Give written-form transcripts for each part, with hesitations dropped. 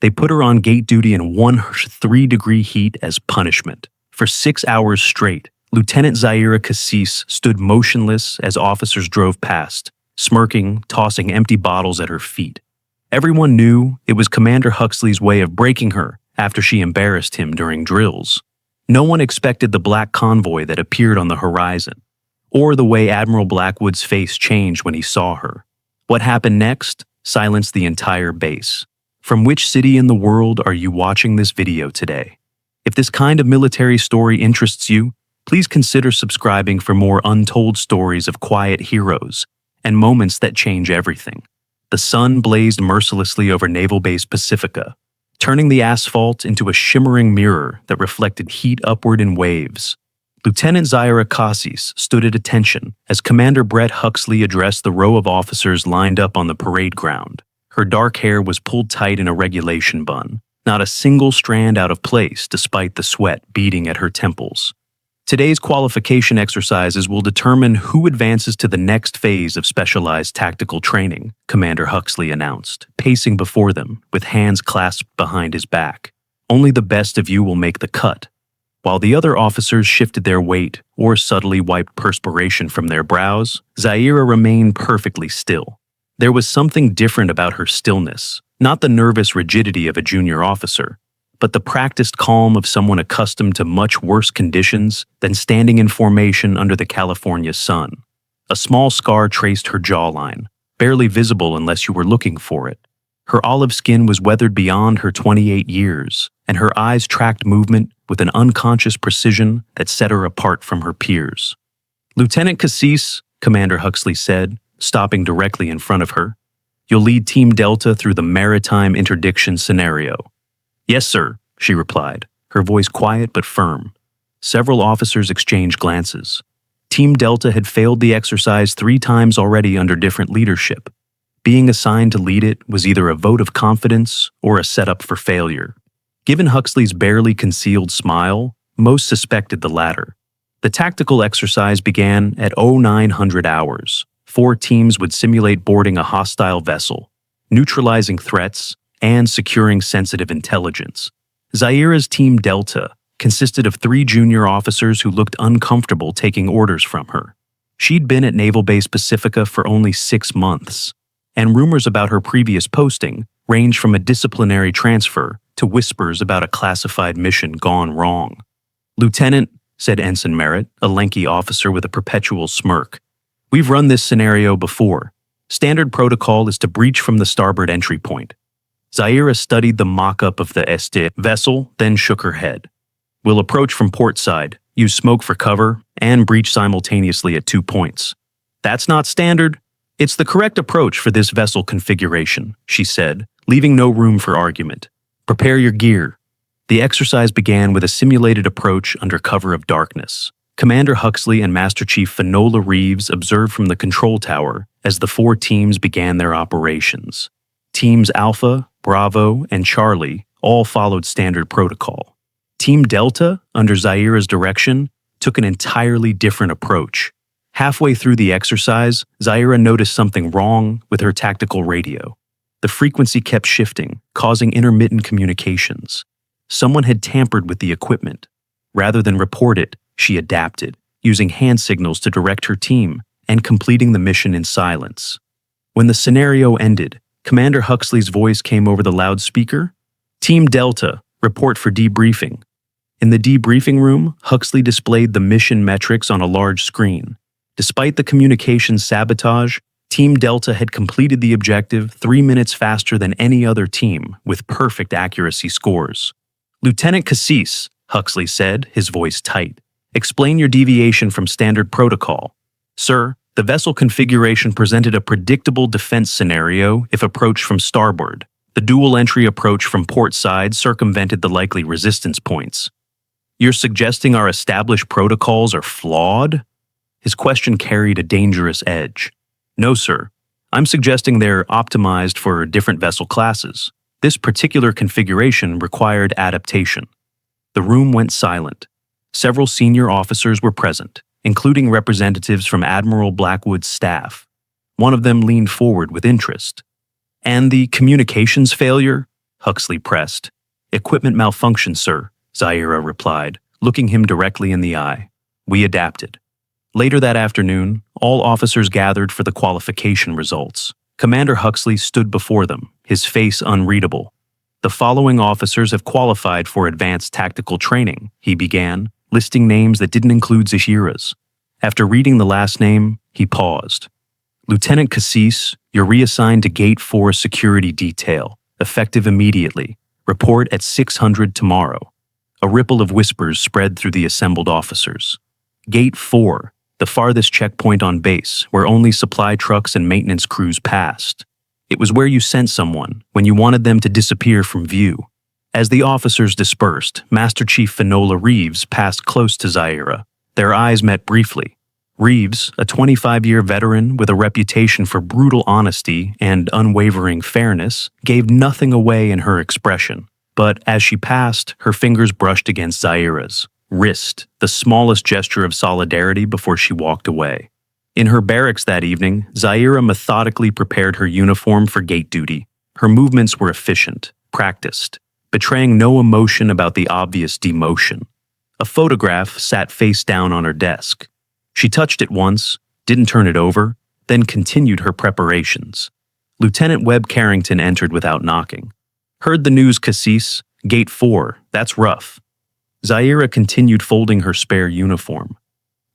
They put her on gate duty in 103-degree heat as punishment. For 6 hours straight, Lieutenant Zaira Cassis stood motionless as officers drove past, smirking, tossing empty bottles at her feet. Everyone knew it was Commander Huxley's way of breaking her after she embarrassed him during drills. No one expected the black convoy that appeared on the horizon, or the way Admiral Blackwood's face changed when he saw her. What happened next silenced the entire base. From which city in the world are you watching this video today? If this kind of military story interests you, please consider subscribing for more untold stories of quiet heroes and moments that change everything. The sun blazed mercilessly over Naval Base Pacifica, turning the asphalt into a shimmering mirror that reflected heat upward in waves. Lieutenant Zaira Cassis stood at attention as Commander Brett Huxley addressed the row of officers lined up on the parade ground. Her dark hair was pulled tight in a regulation bun, not a single strand out of place despite the sweat beading at her temples. Today's qualification exercises will determine who advances to the next phase of specialized tactical training, Commander Huxley announced, pacing before them with hands clasped behind his back. Only the best of you will make the cut. While the other officers shifted their weight or subtly wiped perspiration from their brows, Zaira remained perfectly still. There was something different about her stillness, not the nervous rigidity of a junior officer, but the practiced calm of someone accustomed to much worse conditions than standing in formation under the California sun. A small scar traced her jawline, barely visible unless you were looking for it. Her olive skin was weathered beyond her 28 years, and her eyes tracked movement with an unconscious precision that set her apart from her peers. "Lieutenant Cassis," Commander Huxley said, stopping directly in front of her, "you'll lead Team Delta through the maritime interdiction scenario." "Yes, sir," she replied, her voice quiet but firm. Several officers exchanged glances. Team Delta had failed the exercise 3 times already under different leadership. Being assigned to lead it was either a vote of confidence or a setup for failure. Given Huxley's barely concealed smile, most suspected the latter. The tactical exercise began at 0900 hours. 4 teams would simulate boarding a hostile vessel, neutralizing threats, and securing sensitive intelligence. Zaira's Team Delta consisted of 3 junior officers who looked uncomfortable taking orders from her. She'd been at Naval Base Pacifica for only 6 months, and rumors about her previous posting ranged from a disciplinary transfer to whispers about a classified mission gone wrong. "Lieutenant," said Ensign Merritt, a lanky officer with a perpetual smirk, "we've run this scenario before. Standard protocol is to breach from the starboard entry point." Zaira studied the mock-up of the Este vessel, then shook her head. "We'll approach from port side, use smoke for cover, and breach simultaneously at 2 points." "That's not standard." "It's the correct approach for this vessel configuration," she said, leaving no room for argument. "Prepare your gear." The exercise began with a simulated approach under cover of darkness. Commander Huxley and Master Chief Finola Reeves observed from the control tower as the 4 teams began their operations. Teams Alpha, Bravo, and Charlie all followed standard protocol. Team Delta, under Zaira's direction, took an entirely different approach. Halfway through the exercise, Zaira noticed something wrong with her tactical radio. The frequency kept shifting, causing intermittent communications. Someone had tampered with the equipment. Rather than report it, she adapted, using hand signals to direct her team and completing the mission in silence. When the scenario ended, Commander Huxley's voice came over the loudspeaker. "Team Delta, report for debriefing." In the debriefing room, Huxley displayed the mission metrics on a large screen. Despite the communications sabotage, Team Delta had completed the objective 3 minutes faster than any other team, with perfect accuracy scores. "Lieutenant Cassis," Huxley said, his voice tight, "explain your deviation from standard protocol." "Sir, the vessel configuration presented a predictable defense scenario if approached from starboard. The dual-entry approach from port side circumvented the likely resistance points." "You're suggesting our established protocols are flawed?" His question carried a dangerous edge. "No, sir. I'm suggesting they're optimized for different vessel classes. This particular configuration required adaptation." The room went silent. Several senior officers were present, including representatives from Admiral Blackwood's staff. One of them leaned forward with interest. "And the communications failure?" Huxley pressed. Equipment malfunction, sir, Zaira replied, looking him directly in the eye. We adapted. Later that afternoon, all officers gathered for the qualification results. Commander Huxley stood before them, his face unreadable. The following officers have qualified for advanced tactical training, he began, listing names that didn't include Zahira's. After reading the last name, he paused. Lieutenant Cassis, you're reassigned to Gate 4 security detail, effective immediately. Report at 600 tomorrow. A ripple of whispers spread through the assembled officers. Gate 4, the farthest checkpoint on base, where only supply trucks and maintenance crews passed. It was where you sent someone when you wanted them to disappear from view. As the officers dispersed, Master Chief Finola Reeves passed close to Zaira. Their eyes met briefly. Reeves, a 25-year veteran with a reputation for brutal honesty and unwavering fairness, gave nothing away in her expression. But as she passed, her fingers brushed against Zaira's wrist, the smallest gesture of solidarity before she walked away. In her barracks that evening, Zaira methodically prepared her uniform for gate duty. Her movements were efficient, practiced, betraying no emotion about the obvious demotion. A photograph sat face down on her desk. She touched it once, didn't turn it over, then continued her preparations. Lieutenant Webb Carrington entered without knocking. Heard the news, Cassis. Gate 4, that's rough. Zaira continued folding her spare uniform.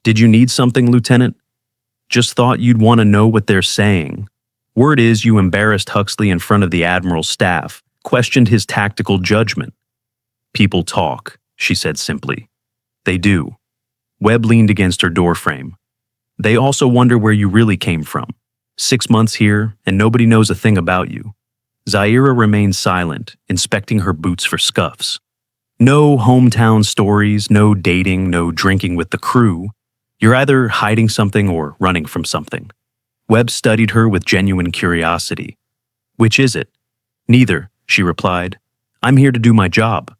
Did you need something, Lieutenant? Just thought you'd want to know what they're saying. Word is you embarrassed Huxley in front of the Admiral's staff, questioned his tactical judgment. People talk, she said simply. They do. Webb leaned against her doorframe. They also wonder where you really came from. 6 months here, and nobody knows a thing about you. Zaira remained silent, inspecting her boots for scuffs. No hometown stories, no dating, no drinking with the crew. You're either hiding something or running from something. Webb studied her with genuine curiosity. Which is it? Neither, she replied. I'm here to do my job.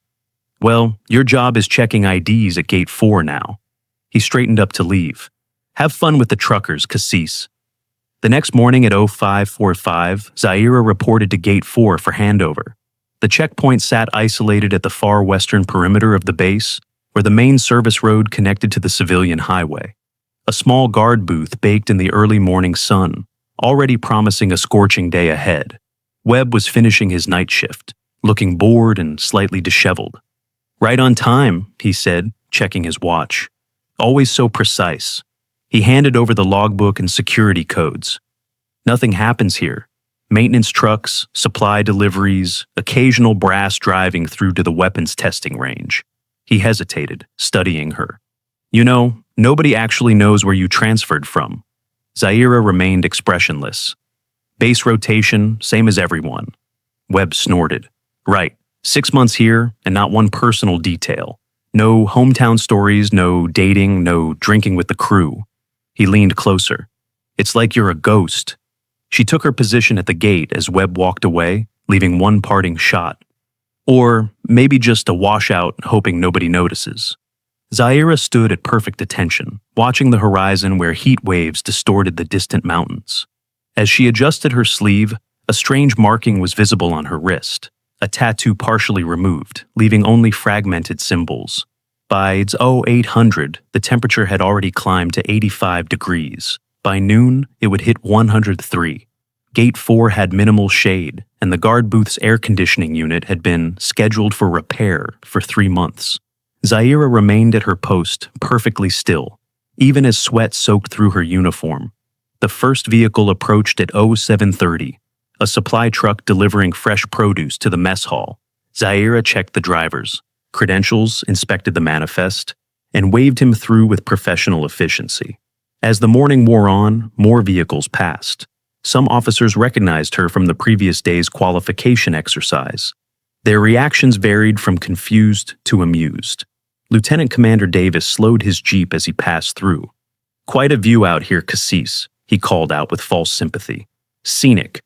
Well, your job is checking IDs at Gate 4 now. He straightened up to leave. Have fun with the truckers, Cassis. The next morning at 0545, Zaira reported to Gate 4 for handover. The checkpoint sat isolated at the far western perimeter of the base, where the main service road connected to the civilian highway. A small guard booth baked in the early morning sun, already promising a scorching day ahead. Webb was finishing his night shift, looking bored and slightly disheveled. Right on time, he said, checking his watch. Always so precise. He handed over the logbook and security codes. Nothing happens here. Maintenance trucks, supply deliveries, occasional brass driving through to the weapons testing range. He hesitated, studying her. You know, nobody actually knows where you transferred from. Zaira remained expressionless. Base rotation, same as everyone. Webb snorted. Right, 6 months here and not one personal detail. No hometown stories, no dating, no drinking with the crew. He leaned closer. It's like you're a ghost. She took her position at the gate as Webb walked away, leaving one parting shot. Or maybe just a washout, hoping nobody notices. Zaira stood at perfect attention, watching the horizon where heat waves distorted the distant mountains. As she adjusted her sleeve, a strange marking was visible on her wrist, a tattoo partially removed, leaving only fragmented symbols. By its 0800, the temperature had already climbed to 85 degrees. By noon, it would hit 103. Gate 4 had minimal shade, and the guard booth's air conditioning unit had been scheduled for repair for 3 months. Zaira remained at her post, perfectly still, even as sweat soaked through her uniform. The first vehicle approached at 0730, a supply truck delivering fresh produce to the mess hall. Zaira checked the drivers, credentials, inspected the manifest, and waved him through with professional efficiency. As the morning wore on, more vehicles passed. Some officers recognized her from the previous day's qualification exercise. Their reactions varied from confused to amused. Lieutenant Commander Davis slowed his jeep as he passed through. Quite a view out here, Cassis, he called out with false sympathy. Scenic.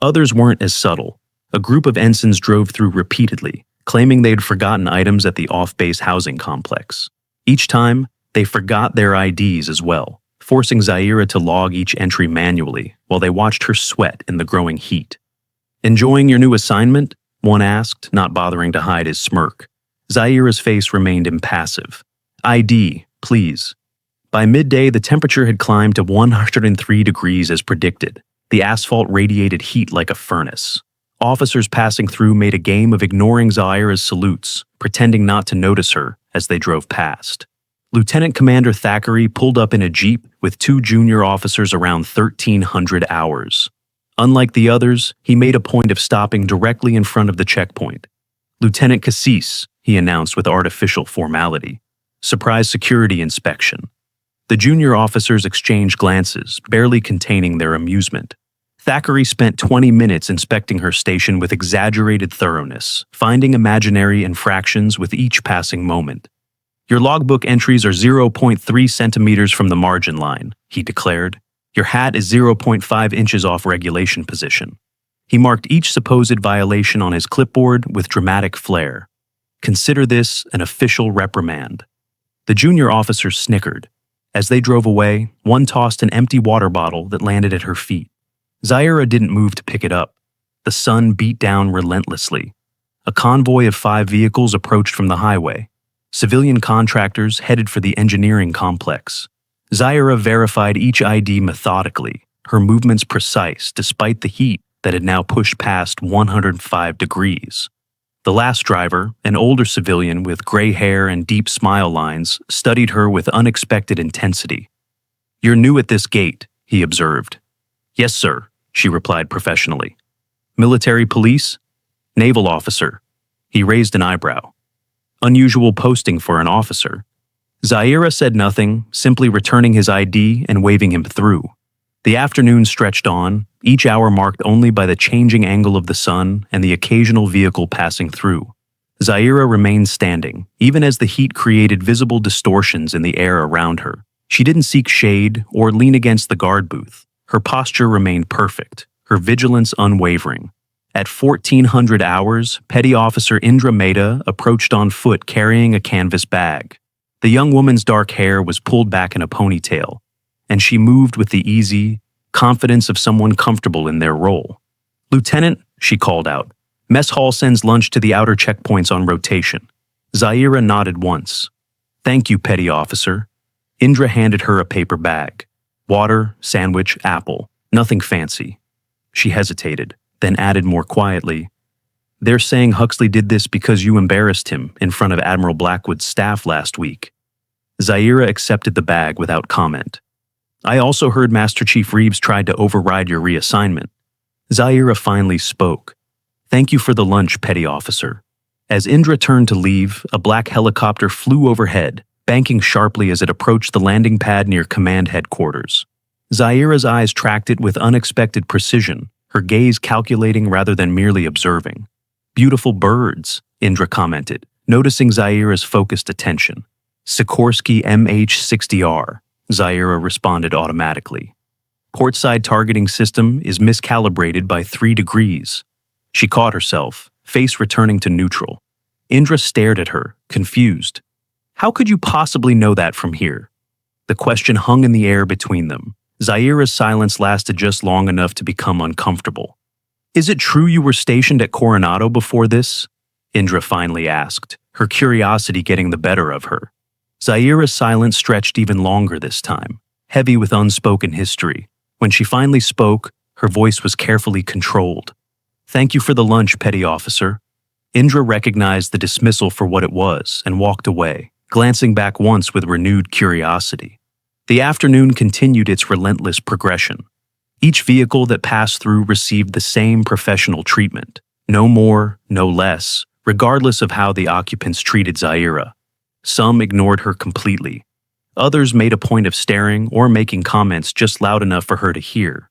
Others weren't as subtle. A group of ensigns drove through repeatedly, claiming they'd forgotten items at the off-base housing complex. Each time, they forgot their IDs as well, forcing Zaira to log each entry manually while they watched her sweat in the growing heat. Enjoying your new assignment? One asked, not bothering to hide his smirk. Zaira's face remained impassive. ID, please. By midday, the temperature had climbed to 103 degrees as predicted. The asphalt radiated heat like a furnace. Officers passing through made a game of ignoring Zaira's salutes, pretending not to notice her as they drove past. Lieutenant Commander Thackeray pulled up in a jeep with two junior officers around 1300 hours. Unlike the others, he made a point of stopping directly in front of the checkpoint. Lieutenant Cassis, he announced with artificial formality. Surprise security inspection. The junior officers exchanged glances, barely containing their amusement. Thackeray spent 20 minutes inspecting her station with exaggerated thoroughness, finding imaginary infractions with each passing moment. Your logbook entries are 0.3 centimeters from the margin line, he declared. Your hat is 0.5 inches off regulation position. He marked each supposed violation on his clipboard with dramatic flair. Consider this an official reprimand. The junior officers snickered. As they drove away, one tossed an empty water bottle that landed at her feet. Zaira didn't move to pick it up. The sun beat down relentlessly. A convoy of 5 vehicles approached from the highway. Civilian contractors headed for the engineering complex. Zaira verified each ID methodically, her movements precise despite the heat that had now pushed past 105 degrees. The last driver, an older civilian with gray hair and deep smile lines, studied her with unexpected intensity. "You're new at this gate," he observed. "Yes, sir," she replied professionally. "Military police?" "Naval officer." He raised an eyebrow. Unusual posting for an officer. Zaira said nothing, simply returning his ID and waving him through. The afternoon stretched on, each hour marked only by the changing angle of the sun and the occasional vehicle passing through. Zaira remained standing, even as the heat created visible distortions in the air around her. She didn't seek shade or lean against the guard booth. Her posture remained perfect, her vigilance unwavering. At 1400 hours, Petty Officer Indra Mehta approached on foot carrying a canvas bag. The young woman's dark hair was pulled back in a ponytail, and she moved with the easy confidence of someone comfortable in their role. "Lieutenant," she called out, "Mess Hall sends lunch to the outer checkpoints on rotation." Zaira nodded once. "Thank you, Petty Officer." Indra handed her a paper bag. Water, sandwich, apple, nothing fancy. She hesitated, then added more quietly, "They're saying Huxley did this because you embarrassed him in front of Admiral Blackwood's staff last week." Zaira accepted the bag without comment. "I also heard Master Chief Reeves tried to override your reassignment." Zaira finally spoke. "Thank you for the lunch, Petty Officer." As Indra turned to leave, a black helicopter flew overhead, banking sharply as it approached the landing pad near command headquarters. Zaira's eyes tracked it with unexpected precision, her gaze calculating rather than merely observing. "Beautiful birds," Indra commented, noticing Zaira's focused attention. "Sikorsky MH-60R, Zaira responded automatically. "Portside targeting system is miscalibrated by 3 degrees. She caught herself, face returning to neutral. Indra stared at her, confused. "How could you possibly know that from here?" The question hung in the air between them. Zaira's silence lasted just long enough to become uncomfortable. "Is it true you were stationed at Coronado before this?" Indra finally asked, her curiosity getting the better of her. Zaira's silence stretched even longer this time, heavy with unspoken history. When she finally spoke, her voice was carefully controlled. "Thank you for the lunch, Petty Officer." Indra recognized the dismissal for what it was and walked away, glancing back once with renewed curiosity. The afternoon continued its relentless progression. Each vehicle that passed through received the same professional treatment, no more, no less, regardless of how the occupants treated Zaira. Some ignored her completely. Others made a point of staring or making comments just loud enough for her to hear.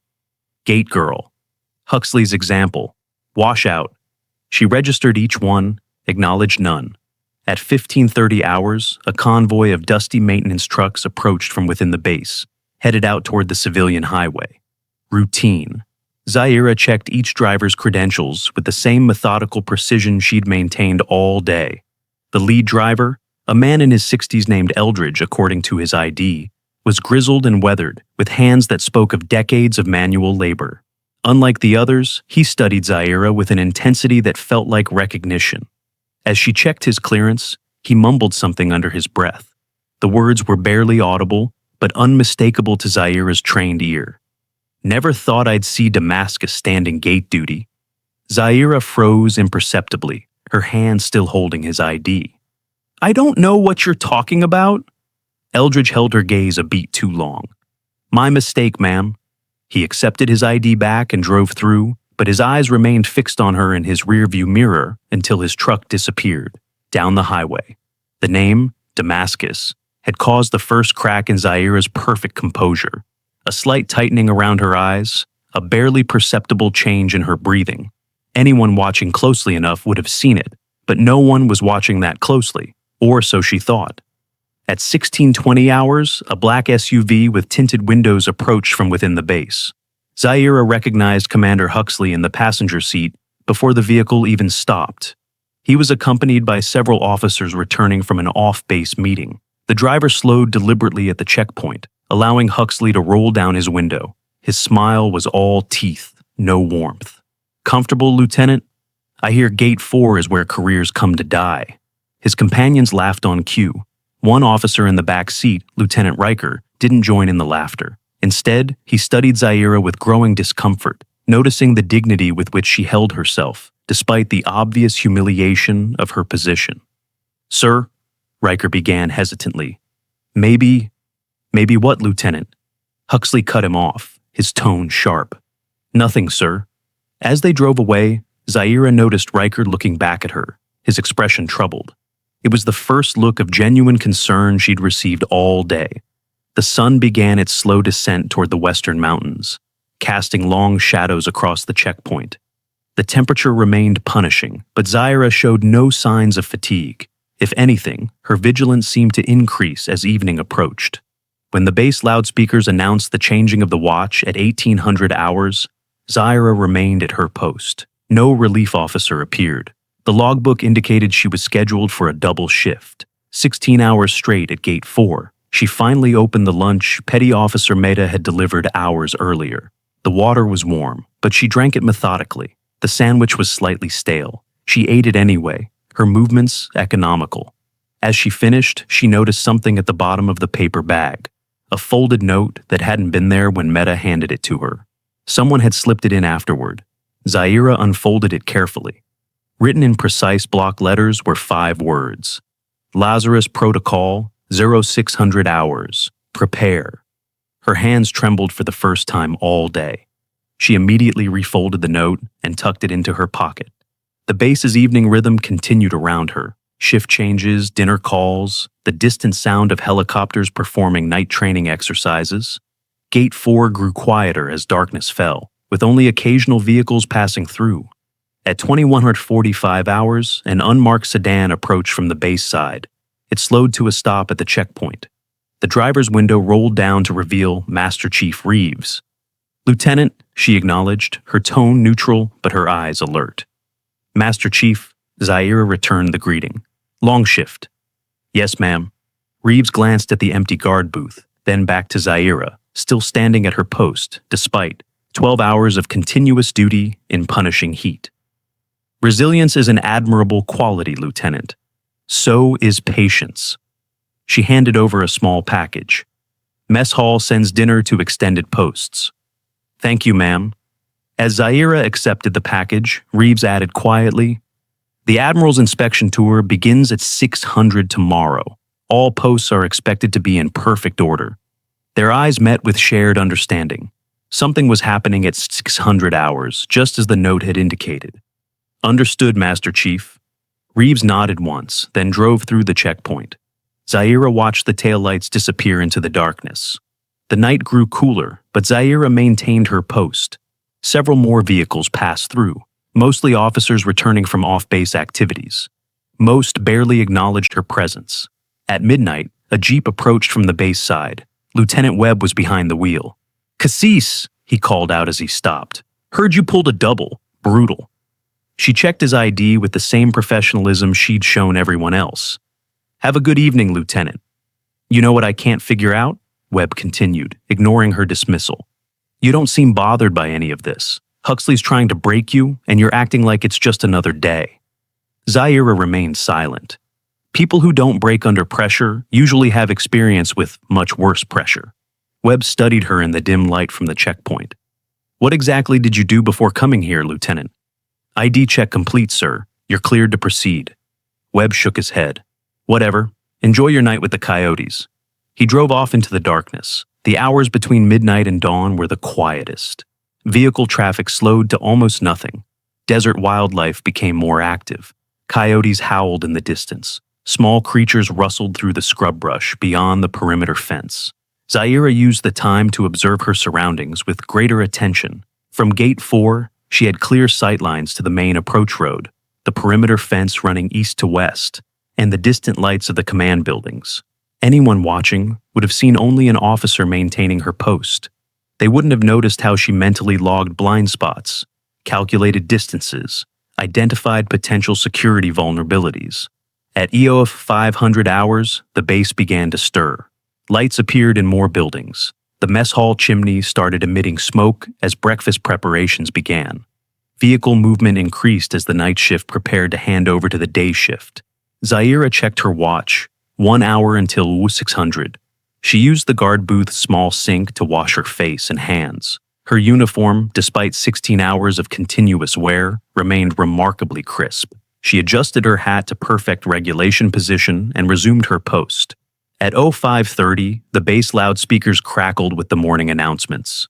"Gate girl." Huxley's example. "Washout." She registered each one, acknowledged none. At 15:30 hours, a convoy of dusty maintenance trucks approached from within the base, headed out toward the civilian highway. Routine. Zaira checked each driver's credentials with the same methodical precision she'd maintained all day. The lead driver, a man in his 60s named Eldridge according to his ID, was grizzled and weathered, with hands that spoke of decades of manual labor. Unlike the others, he studied Zaira with an intensity that felt like recognition. As she checked his clearance, he mumbled something under his breath. The words were barely audible, but unmistakable to Zaira's trained ear. Never thought I'd see Damascus standing gate duty. Zaira froze imperceptibly, her hand still holding his ID. I don't know what you're talking about. Eldridge held her gaze a beat too long. My mistake, ma'am. He accepted his ID back and drove through, but his eyes remained fixed on her in his rearview mirror until his truck disappeared, down the highway. The name, Damascus, had caused the first crack in Zaira's perfect composure. A slight tightening around her eyes, a barely perceptible change in her breathing. Anyone watching closely enough would have seen it, but no one was watching that closely, or so she thought. At 16:20 hours, a black SUV with tinted windows approached from within the base. Zaira recognized Commander Huxley in the passenger seat before the vehicle even stopped. He was accompanied by several officers returning from an off-base meeting. The driver slowed deliberately at the checkpoint, allowing Huxley to roll down his window. His smile was all teeth, no warmth. Comfortable, Lieutenant? I hear Gate 4 is where careers come to die. His companions laughed on cue. One officer in the back seat, Lieutenant Riker, didn't join in the laughter. Instead, he studied Zaira with growing discomfort, noticing the dignity with which she held herself, despite the obvious humiliation of her position. Sir, Riker began hesitantly. Maybe what, Lieutenant? Huxley cut him off, his tone sharp. Nothing, sir. As they drove away, Zaira noticed Riker looking back at her, his expression troubled. It was the first look of genuine concern she'd received all day. The sun began its slow descent toward the western mountains, casting long shadows across the checkpoint. The temperature remained punishing, but Zaira showed no signs of fatigue. If anything, her vigilance seemed to increase as evening approached. When the base loudspeakers announced the changing of the watch at 1800 hours, Zaira remained at her post. No relief officer appeared. The logbook indicated she was scheduled for a double shift, 16 hours straight at Gate 4. She finally opened the lunch Petty Officer Mehta had delivered hours earlier. The water was warm, but she drank it methodically. The sandwich was slightly stale. She ate it anyway, her movements economical. As she finished, she noticed something at the bottom of the paper bag, a folded note that hadn't been there when Mehta handed it to her. Someone had slipped it in afterward. Zaira unfolded it carefully. Written in precise block letters were 5 words. Lazarus Protocol, 0600 hours. Prepare. Her hands trembled for the first time all day. She immediately refolded the note and tucked it into her pocket. The base's evening rhythm continued around her. Shift changes, dinner calls, the distant sound of helicopters performing night training exercises. Gate 4 grew quieter as darkness fell, with only occasional vehicles passing through. At 2145 hours, an unmarked sedan approached from the base side. It slowed to a stop at the checkpoint. The driver's window rolled down to reveal Master Chief Reeves. Lieutenant, she acknowledged, her tone neutral but her eyes alert. Master Chief, Zaira returned the greeting. Long shift. Yes, ma'am. Reeves glanced at the empty guard booth, then back to Zaira, still standing at her post, despite 12 hours of continuous duty in punishing heat. Resilience is an admirable quality, Lieutenant. So is patience. She handed over a small package. Mess hall sends dinner to extended posts. Thank you, ma'am. As Zaira accepted the package, Reeves added quietly, the Admiral's inspection tour begins at 600 tomorrow. All posts are expected to be in perfect order. Their eyes met with shared understanding. Something was happening at 600 hours, just as the note had indicated. Understood, Master Chief. Reeves nodded once, then drove through the checkpoint. Zaira watched the taillights disappear into the darkness. The night grew cooler, but Zaira maintained her post. Several more vehicles passed through, mostly officers returning from off-base activities. Most barely acknowledged her presence. At midnight, a jeep approached from the base side. Lieutenant Webb was behind the wheel. Cassis, he called out as he stopped. Heard you pulled a double. Brutal. She checked his ID with the same professionalism she'd shown everyone else. Have a good evening, Lieutenant. You know what I can't figure out? Webb continued, ignoring her dismissal. You don't seem bothered by any of this. Huxley's trying to break you, and you're acting like it's just another day. Zaira remained silent. People who don't break under pressure usually have experience with much worse pressure. Webb studied her in the dim light from the checkpoint. What exactly did you do before coming here, Lieutenant? ID check complete, sir. You're cleared to proceed. Webb shook his head. Whatever. Enjoy your night with the coyotes. He drove off into the darkness. The hours between midnight and dawn were the quietest. Vehicle traffic slowed to almost nothing. Desert wildlife became more active. Coyotes howled in the distance. Small creatures rustled through the scrub brush beyond the perimeter fence. Zaira used the time to observe her surroundings with greater attention. From Gate 4, she had clear sightlines to the main approach road, the perimeter fence running east to west, and the distant lights of the command buildings. Anyone watching would have seen only an officer maintaining her post. They wouldn't have noticed how she mentally logged blind spots, calculated distances, identified potential security vulnerabilities. At EO of 500 hours, the base began to stir. Lights appeared in more buildings. The mess hall chimney started emitting smoke as breakfast preparations began. Vehicle movement increased as the night shift prepared to hand over to the day shift. Zaira checked her watch. 1 hour until 600. She used the guard booth's small sink to wash her face and hands. Her uniform, despite 16 hours of continuous wear, remained remarkably crisp. She adjusted her hat to perfect regulation position and resumed her post. At 0530, the base loudspeakers crackled with the morning announcements.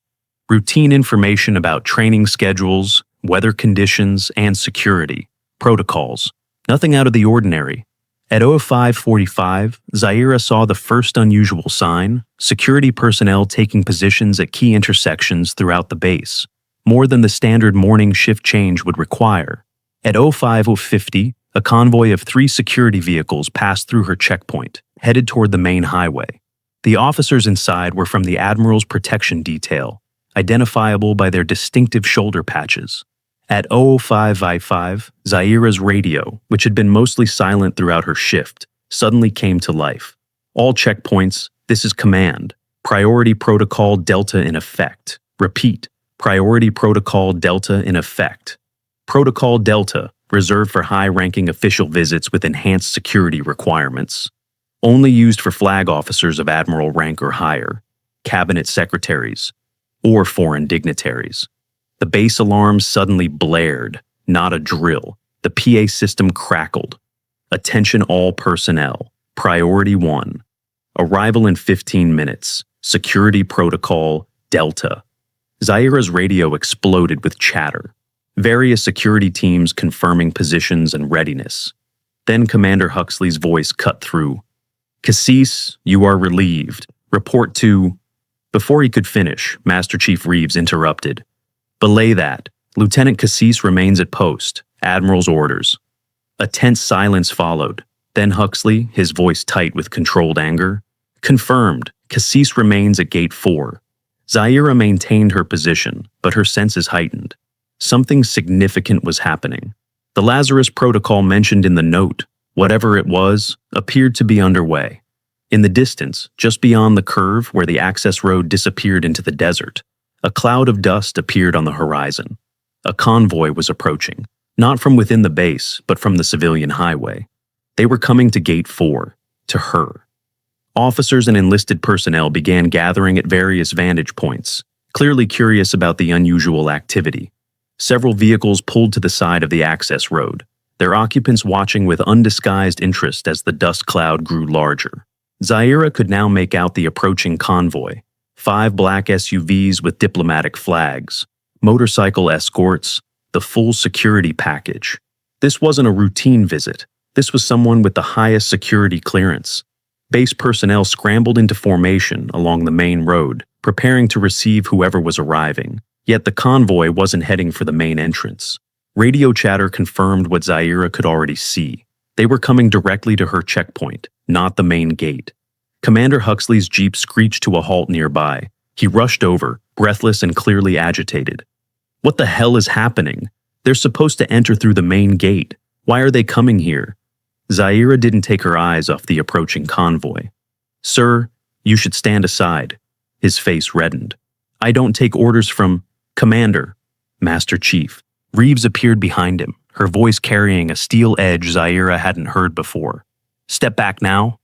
Routine information about training schedules, weather conditions, and security. Protocols. Nothing out of the ordinary. At 0545, Zaira saw the first unusual sign, security personnel taking positions at key intersections throughout the base, more than the standard morning shift change would require. At 0550, a convoy of 3 security vehicles passed through her checkpoint, headed toward the main highway. The officers inside were from the Admiral's protection detail, identifiable by their distinctive shoulder patches. At 0555, Zaira's radio, which had been mostly silent throughout her shift, suddenly came to life. All checkpoints, this is command. Priority Protocol Delta in effect. Repeat, Priority Protocol Delta in effect. Protocol Delta, reserved for high-ranking official visits with enhanced security requirements. Only used for flag officers of admiral rank or higher, cabinet secretaries, or foreign dignitaries. The base alarm suddenly blared, not a drill. The PA system crackled. Attention all personnel. Priority 1. Arrival in 15 minutes. Security Protocol Delta. Zaira's radio exploded with chatter. Various security teams confirming positions and readiness. Then Commander Huxley's voice cut through. Cassis, you are relieved. Report to... Before he could finish, Master Chief Reeves interrupted. Belay that. Lieutenant Cassis remains at post. Admiral's orders. A tense silence followed. Then Huxley, his voice tight with controlled anger. Confirmed. Cassis remains at Gate 4. Zaira maintained her position, but her senses heightened. Something significant was happening. The Lazarus Protocol mentioned in the note, whatever it was, appeared to be underway. In the distance, just beyond the curve where the access road disappeared into the desert, a cloud of dust appeared on the horizon. A convoy was approaching, not from within the base, but from the civilian highway. They were coming to Gate 4, to her. Officers and enlisted personnel began gathering at various vantage points, clearly curious about the unusual activity. Several vehicles pulled to the side of the access road, their occupants watching with undisguised interest as the dust cloud grew larger. Zaira could now make out the approaching convoy. 5 black SUVs with diplomatic flags, motorcycle escorts, the full security package. This wasn't a routine visit. This was someone with the highest security clearance. Base personnel scrambled into formation along the main road, preparing to receive whoever was arriving. Yet the convoy wasn't heading for the main entrance. Radio chatter confirmed what Zaira could already see. They were coming directly to her checkpoint, not the main gate. Commander Huxley's jeep screeched to a halt nearby. He rushed over, breathless and clearly agitated. What the hell is happening? They're supposed to enter through the main gate. Why are they coming here? Zaira didn't take her eyes off the approaching convoy. Sir, you should stand aside. His face reddened. I don't take orders from... Commander. Master Chief. Reeves appeared behind him, her voice carrying a steel edge Zaira hadn't heard before. Step back now.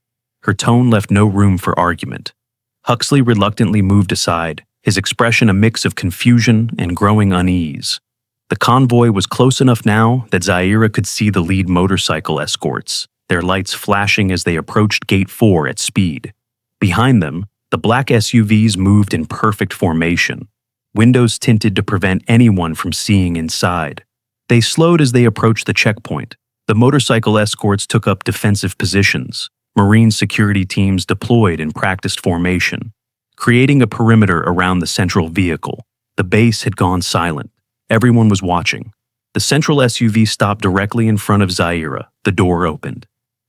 Her tone left no room for argument. Huxley reluctantly moved aside, his expression a mix of confusion and growing unease. The convoy was close enough now that Zaira could see the lead motorcycle escorts, their lights flashing as they approached Gate 4 at speed. Behind them, the black SUVs moved in perfect formation, windows tinted to prevent anyone from seeing inside. They slowed as they approached the checkpoint. The motorcycle escorts took up defensive positions, Marine security teams deployed in practiced formation, creating a perimeter around the central vehicle. The base had gone silent. Everyone was watching. The central SUV stopped directly in front of Zaira. The door opened.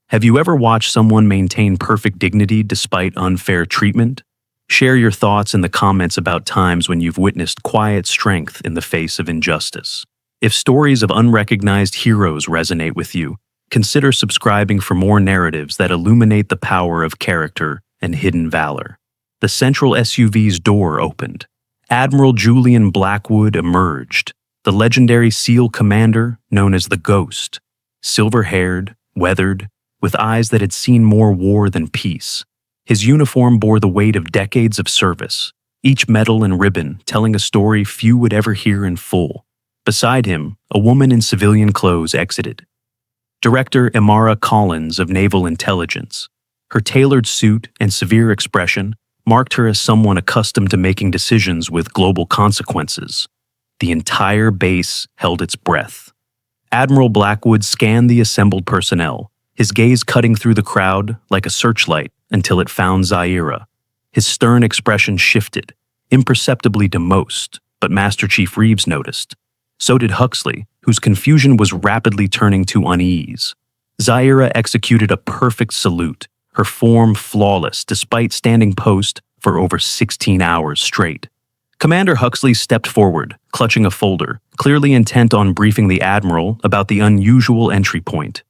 Have you ever watched someone maintain perfect dignity despite unfair treatment? Share your thoughts in the comments about times when you've witnessed quiet strength in the face of injustice. If stories of unrecognized heroes resonate with you, consider subscribing for more narratives that illuminate the power of character and hidden valor. The central SUV's door opened. Admiral Julian Blackwood emerged, the legendary SEAL commander known as the Ghost, silver-haired, weathered, with eyes that had seen more war than peace. His uniform bore the weight of decades of service, each medal and ribbon telling a story few would ever hear in full. Beside him, a woman in civilian clothes exited. Director Amara Collins of Naval Intelligence. Her tailored suit and severe expression marked her as someone accustomed to making decisions with global consequences. The entire base held its breath. Admiral Blackwood scanned the assembled personnel, his gaze cutting through the crowd like a searchlight until it found Zaira. His stern expression shifted, imperceptibly to most, but Master Chief Reeves noticed. So did Huxley, whose confusion was rapidly turning to unease. Zaira executed a perfect salute, her form flawless despite standing post for over 16 hours straight. Commander Huxley stepped forward, clutching a folder, clearly intent on briefing the Admiral about the unusual entry point.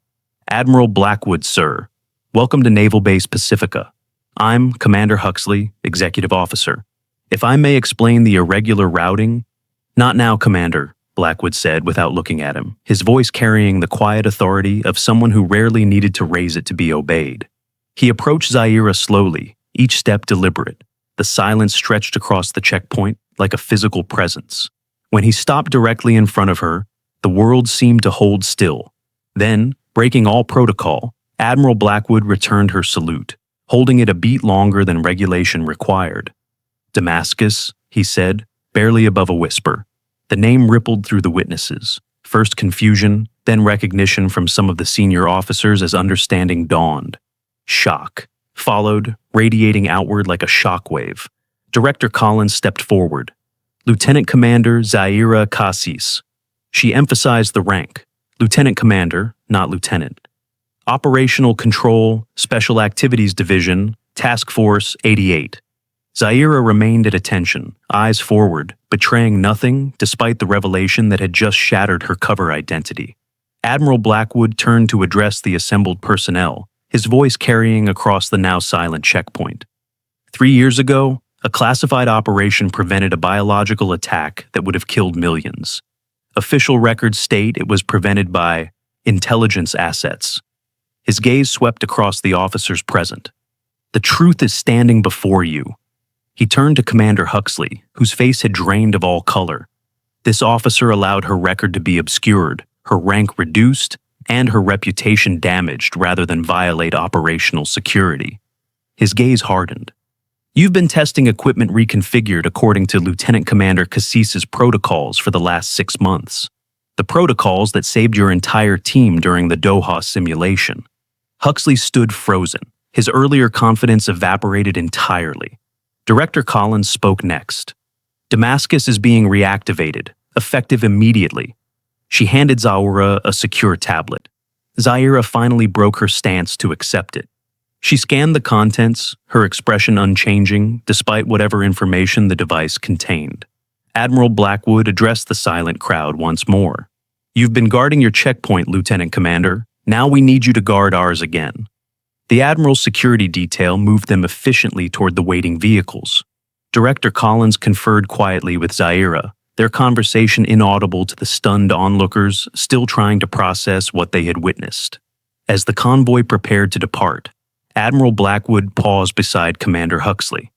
Admiral Blackwood, sir. Welcome to Naval Base Pacifica. I'm Commander Huxley, Executive Officer. If I may explain the irregular routing— Not now, Commander, Blackwood said without looking at him, his voice carrying the quiet authority of someone who rarely needed to raise it to be obeyed. He approached Zaira slowly, each step deliberate. The silence stretched across the checkpoint like a physical presence. When he stopped directly in front of her, the world seemed to hold still. Then, breaking all protocol, Admiral Blackwood returned her salute, holding it a beat longer than regulation required. Damascus, he said, barely above a whisper. The name rippled through the witnesses, first confusion, then recognition from some of the senior officers as understanding dawned. Shock followed, radiating outward like a shockwave. Director Collins stepped forward. Lieutenant Commander Zaira Cassis. She emphasized the rank. Lieutenant Commander, not Lieutenant. Operational Control, Special Activities Division, Task Force 88. Zaira remained at attention, eyes forward, betraying nothing despite the revelation that had just shattered her cover identity. Admiral Blackwood turned to address the assembled personnel, his voice carrying across the now silent checkpoint. 3 years ago, a classified operation prevented a biological attack that would have killed millions. Official records state it was prevented by intelligence assets. His gaze swept across the officers present. The truth is standing before you. He turned to Commander Huxley, whose face had drained of all color. This officer allowed her record to be obscured, her rank reduced, and her reputation damaged rather than violate operational security. His gaze hardened. You've been testing equipment reconfigured according to Lieutenant Commander Cassis's protocols for the last 6 months. The protocols that saved your entire team during the Doha simulation. Huxley stood frozen. His earlier confidence evaporated entirely. Director Collins spoke next. Damascus is being reactivated, effective immediately. She handed Zaira a secure tablet. Zaira finally broke her stance to accept it. She scanned the contents, her expression unchanging despite whatever information the device contained. Admiral Blackwood addressed the silent crowd once more. You've been guarding your checkpoint, Lieutenant Commander. Now we need you to guard ours again. The Admiral's security detail moved them efficiently toward the waiting vehicles. Director Collins conferred quietly with Zaira, their conversation inaudible to the stunned onlookers still trying to process what they had witnessed. As the convoy prepared to depart, Admiral Blackwood paused beside Commander Huxley.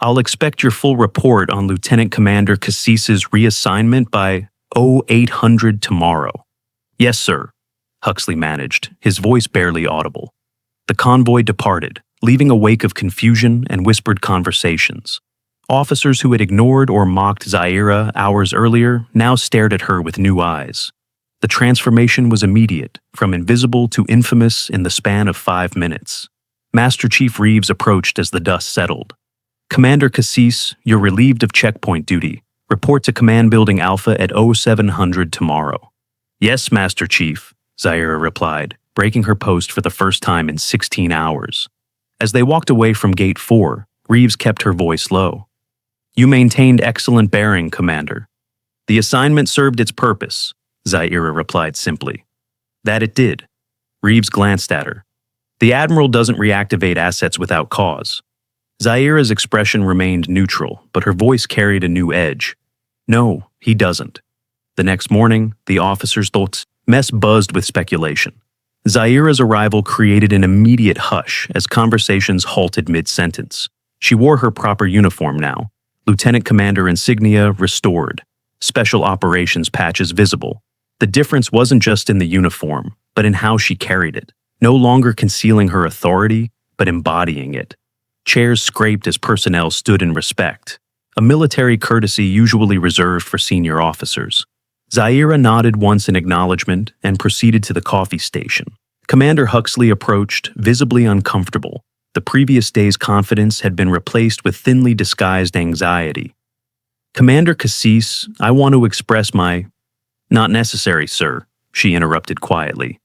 "I'll expect your full report on Lieutenant Commander Cassis's reassignment by 0800 tomorrow." "Yes, sir," Huxley managed, his voice barely audible. The convoy departed, leaving a wake of confusion and whispered conversations. Officers who had ignored or mocked Zaira hours earlier now stared at her with new eyes. The transformation was immediate, from invisible to infamous in the span of 5 minutes. Master Chief Reeves approached as the dust settled. "Commander Cassis, you're relieved of checkpoint duty. Report to Command Building Alpha at 0700 tomorrow." "Yes, Master Chief," Zaira replied, breaking her post for the first time in 16 hours. As they walked away from Gate 4, Reeves kept her voice low. "You maintained excellent bearing, Commander." "The assignment served its purpose," Zaira replied simply. "That it did." Reeves glanced at her. "The Admiral doesn't reactivate assets without cause." Zaira's expression remained neutral, but her voice carried a new edge. "No, he doesn't." The next morning, the officers' thoughts mess buzzed with speculation. Zaira's arrival created an immediate hush as conversations halted mid-sentence. She wore her proper uniform now, Lieutenant Commander insignia restored, Special Operations patches visible. The difference wasn't just in the uniform, but in how she carried it, no longer concealing her authority, but embodying it. Chairs scraped as personnel stood in respect, a military courtesy usually reserved for senior officers. Zaira nodded once in acknowledgement and proceeded to the coffee station. Commander Huxley approached, visibly uncomfortable. The previous day's confidence had been replaced with thinly disguised anxiety. "Commander Cassis, I want to express my—" "Not necessary, sir," she interrupted quietly.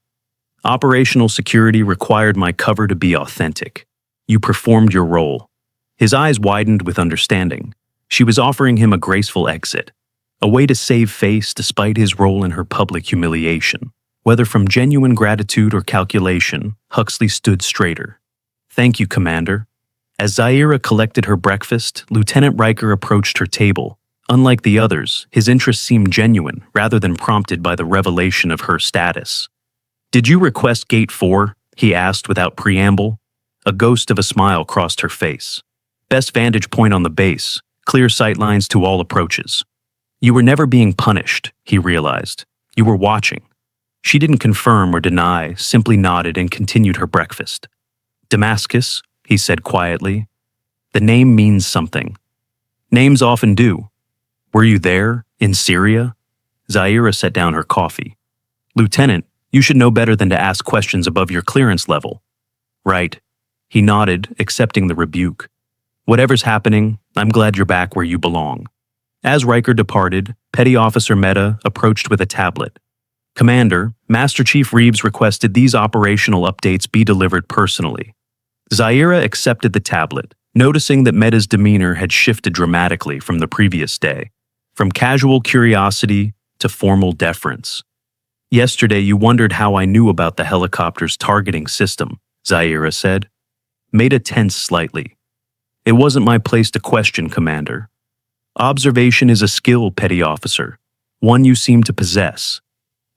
"Operational security required my cover to be authentic. You performed your role." His eyes widened with understanding. She was offering him a graceful exit, a way to save face despite his role in her public humiliation. Whether from genuine gratitude or calculation, Huxley stood straighter. "Thank you, Commander." As Zaira collected her breakfast, Lieutenant Riker approached her table. Unlike the others, his interest seemed genuine rather than prompted by the revelation of her status. "Did you request Gate 4?" he asked without preamble. A ghost of a smile crossed her face. "Best vantage point on the base, clear sightlines to all approaches." "You were never being punished," he realized. "You were watching." She didn't confirm or deny, simply nodded and continued her breakfast. "Damascus," he said quietly. "The name means something." "Names often do." "Were you there, in Syria?" Zaira set down her coffee. "Lieutenant, you should know better than to ask questions above your clearance level." "Right." He nodded, accepting the rebuke. "Whatever's happening, I'm glad you're back where you belong." As Riker departed, Petty Officer Mehta approached with a tablet. "Commander, Master Chief Reeves requested these operational updates be delivered personally." Zaira accepted the tablet, noticing that Mehta's demeanor had shifted dramatically from the previous day, from casual curiosity to formal deference. "Yesterday you wondered how I knew about the helicopter's targeting system," Zaira said. Mehta tensed slightly. "It wasn't my place to question, Commander." "Observation is a skill, Petty Officer, one you seem to possess."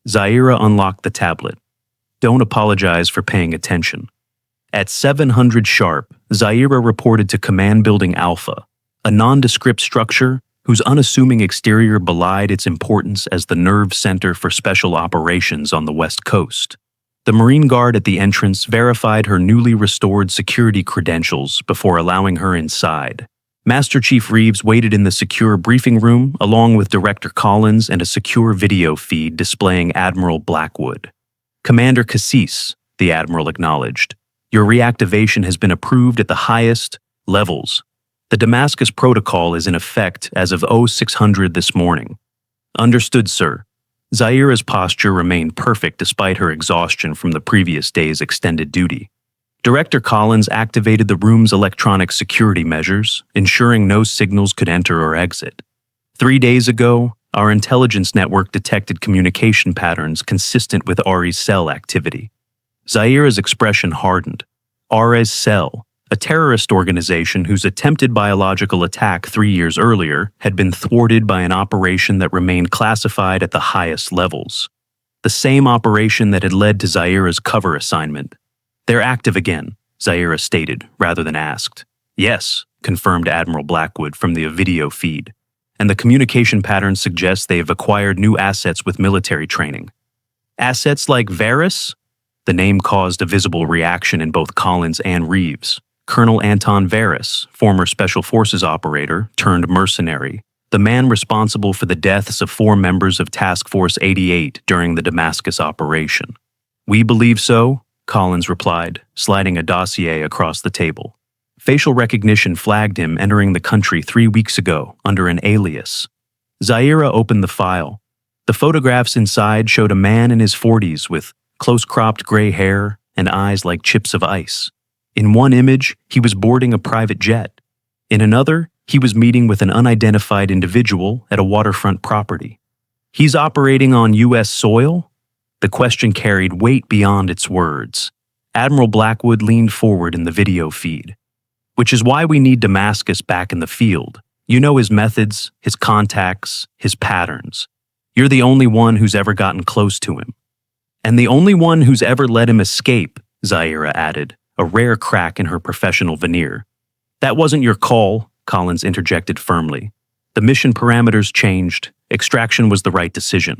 Zaira unlocked the tablet. "Don't apologize for paying attention." At 700 sharp, Zaira reported to Command Building Alpha, a nondescript structure whose unassuming exterior belied its importance as the nerve center for special operations on the West Coast. The Marine Guard at the entrance verified her newly restored security credentials before allowing her inside. Master Chief Reeves waited in the secure briefing room along with Director Collins and a secure video feed displaying Admiral Blackwood. "Commander Cassis," the Admiral acknowledged, "your reactivation has been approved at the highest levels. The Damascus Protocol is in effect as of 0600 this morning." "Understood, sir." Zaira's posture remained perfect despite her exhaustion from the previous day's extended duty. Director Collins activated the room's electronic security measures, ensuring no signals could enter or exit. 3 days ago, our intelligence network detected communication patterns consistent with Ari's cell activity. Zaira's expression hardened. Ari's cell, a terrorist organization whose attempted biological attack 3 years earlier had been thwarted by an operation that remained classified at the highest levels. The same operation that had led to Zaira's cover assignment. "They're active again," Zaira stated, rather than asked. "Yes," confirmed Admiral Blackwood from the video feed, "and the communication pattern suggests they have acquired new assets with military training." "Assets like Varys?" The name caused a visible reaction in both Collins and Reeves. Colonel Anton Varys, former Special Forces operator turned mercenary, the man responsible for the deaths of 4 members of Task Force 88 during the Damascus operation. "We believe so," Collins replied, sliding a dossier across the table. Facial recognition flagged him entering the country 3 weeks ago under an alias. Zaira opened the file. The photographs inside showed a man in his 40s with close-cropped gray hair and eyes like chips of ice. In one image, he was boarding a private jet. In another, he was meeting with an unidentified individual at a waterfront property. "He's operating on U.S. soil?" The question carried weight beyond its words. Admiral Blackwood leaned forward in the video feed. "Which is why we need Damascus back in the field. You know his methods, his contacts, his patterns. You're the only one who's ever gotten close to him. And the only one who's ever let him escape," Zaira added, a rare crack in her professional veneer. "That wasn't your call," Collins interjected firmly. "The mission parameters changed. Extraction was the right decision."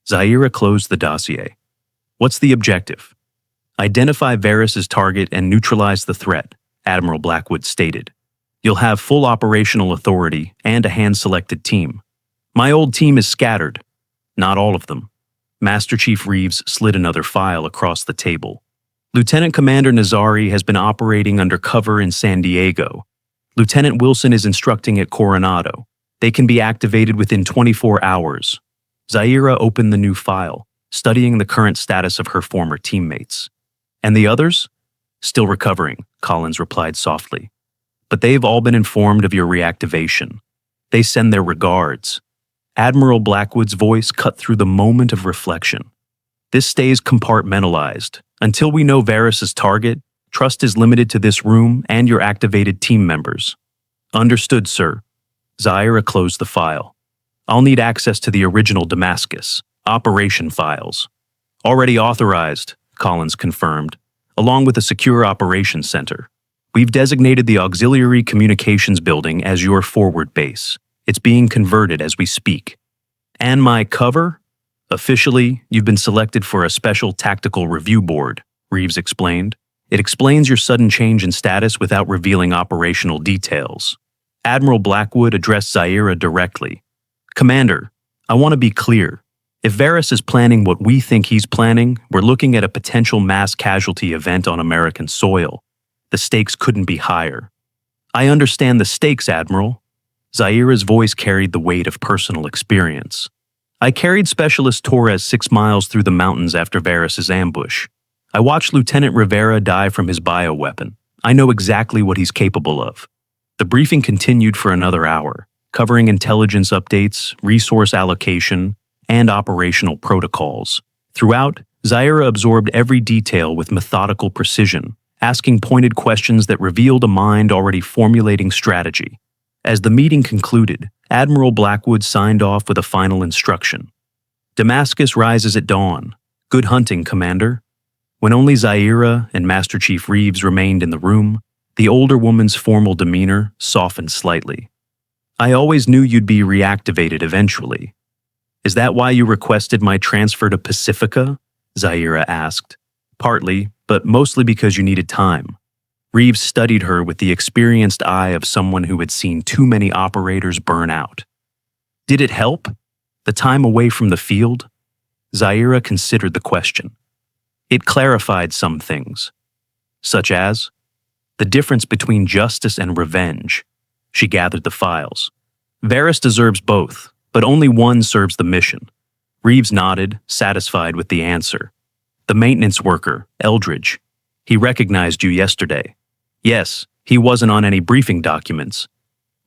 Zaira closed the dossier. "What's the objective?" "Identify Varys' target and neutralize the threat," Admiral Blackwood stated. "You'll have full operational authority and a hand-selected team. My old team is scattered. Not all of them." Master Chief Reeves slid another file across the table. "Lieutenant Commander Nazari has been operating under cover in San Diego. Lieutenant Wilson is instructing at Coronado. They can be activated within 24 hours. Zaira opened the new file, studying the current status of her former teammates. "And the others?" "Still recovering," Collins replied softly. "But they've all been informed of your reactivation. They send their regards." Admiral Blackwood's voice cut through the moment of reflection. "This stays compartmentalized. Until we know Varys' target, trust is limited to this room and your activated team members." "Understood, sir." Zaira closed the file. "I'll need access to the original Damascus operation files." "Already authorized," Collins confirmed, "along with a secure operations center. We've designated the Auxiliary Communications Building as your forward base. It's being converted as we speak." "And my cover?" "Officially, you've been selected for a special tactical review board," Reeves explained. "It explains your sudden change in status without revealing operational details." Admiral Blackwood addressed Zaira directly. "Commander, I want to be clear. If Varys is planning what we think he's planning, we're looking at a potential mass casualty event on American soil. The stakes couldn't be higher." "I understand the stakes, Admiral." Zaira's voice carried the weight of personal experience. "I carried Specialist Torres 6 miles through the mountains after Varys' ambush. I watched Lieutenant Rivera die from his bioweapon. I know exactly what he's capable of." The briefing continued for another hour, covering intelligence updates, resource allocation, and operational protocols. Throughout, Zaira absorbed every detail with methodical precision, asking pointed questions that revealed a mind already formulating strategy. As the meeting concluded, Admiral Blackwood signed off with a final instruction. "Damascus rises at dawn. Good hunting, Commander." When only Zaira and Master Chief Reeves remained in the room, the older woman's formal demeanor softened slightly. "I always knew you'd be reactivated eventually. Is that why you requested my transfer to Pacifica?" Zaira asked. "Partly, but mostly because you needed time." Reeves studied her with the experienced eye of someone who had seen too many operators burn out. "Did it help? The time away from the field?" Zaira considered the question. "It clarified some things. Such as?" "The difference between justice and revenge." She gathered the files. "Varys deserves both, but only one serves the mission." Reeves nodded, satisfied with the answer. "The maintenance worker, Eldridge. He recognized you yesterday." "Yes, he wasn't on any briefing documents."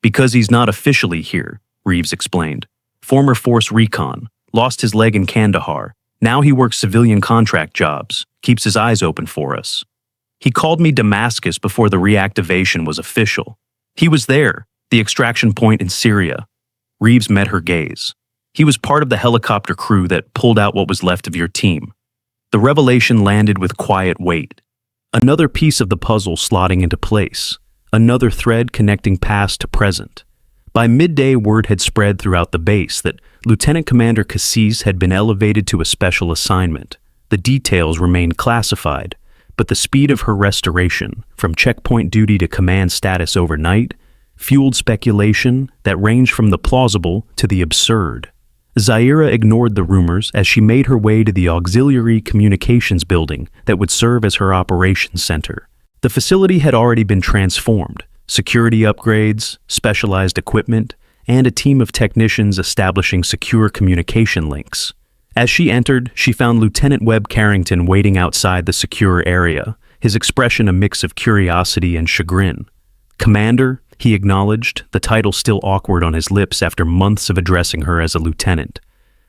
"Because he's not officially here," Reeves explained. "Former Force Recon, lost his leg in Kandahar. Now he works civilian contract jobs, keeps his eyes open for us." He called me Damascus before the reactivation was official. He was there, the extraction point in Syria. Reeves met her gaze. He was part of the helicopter crew that pulled out what was left of your team. The revelation landed with quiet weight. Another piece of the puzzle slotting into place. Another thread connecting past to present. By midday, word had spread throughout the base that Lieutenant Commander Cassis had been elevated to a special assignment. The details remained classified, but the speed of her restoration, from checkpoint duty to command status overnight, fueled speculation that ranged from the plausible to the absurd. Zaira ignored the rumors as she made her way to the auxiliary communications building that would serve as her operations center. The facility had already been transformed. Security upgrades, specialized equipment, and a team of technicians establishing secure communication links. As she entered, she found Lieutenant Webb Carrington waiting outside the secure area, his expression a mix of curiosity and chagrin. "Commander," he acknowledged, the title still awkward on his lips after months of addressing her as a lieutenant.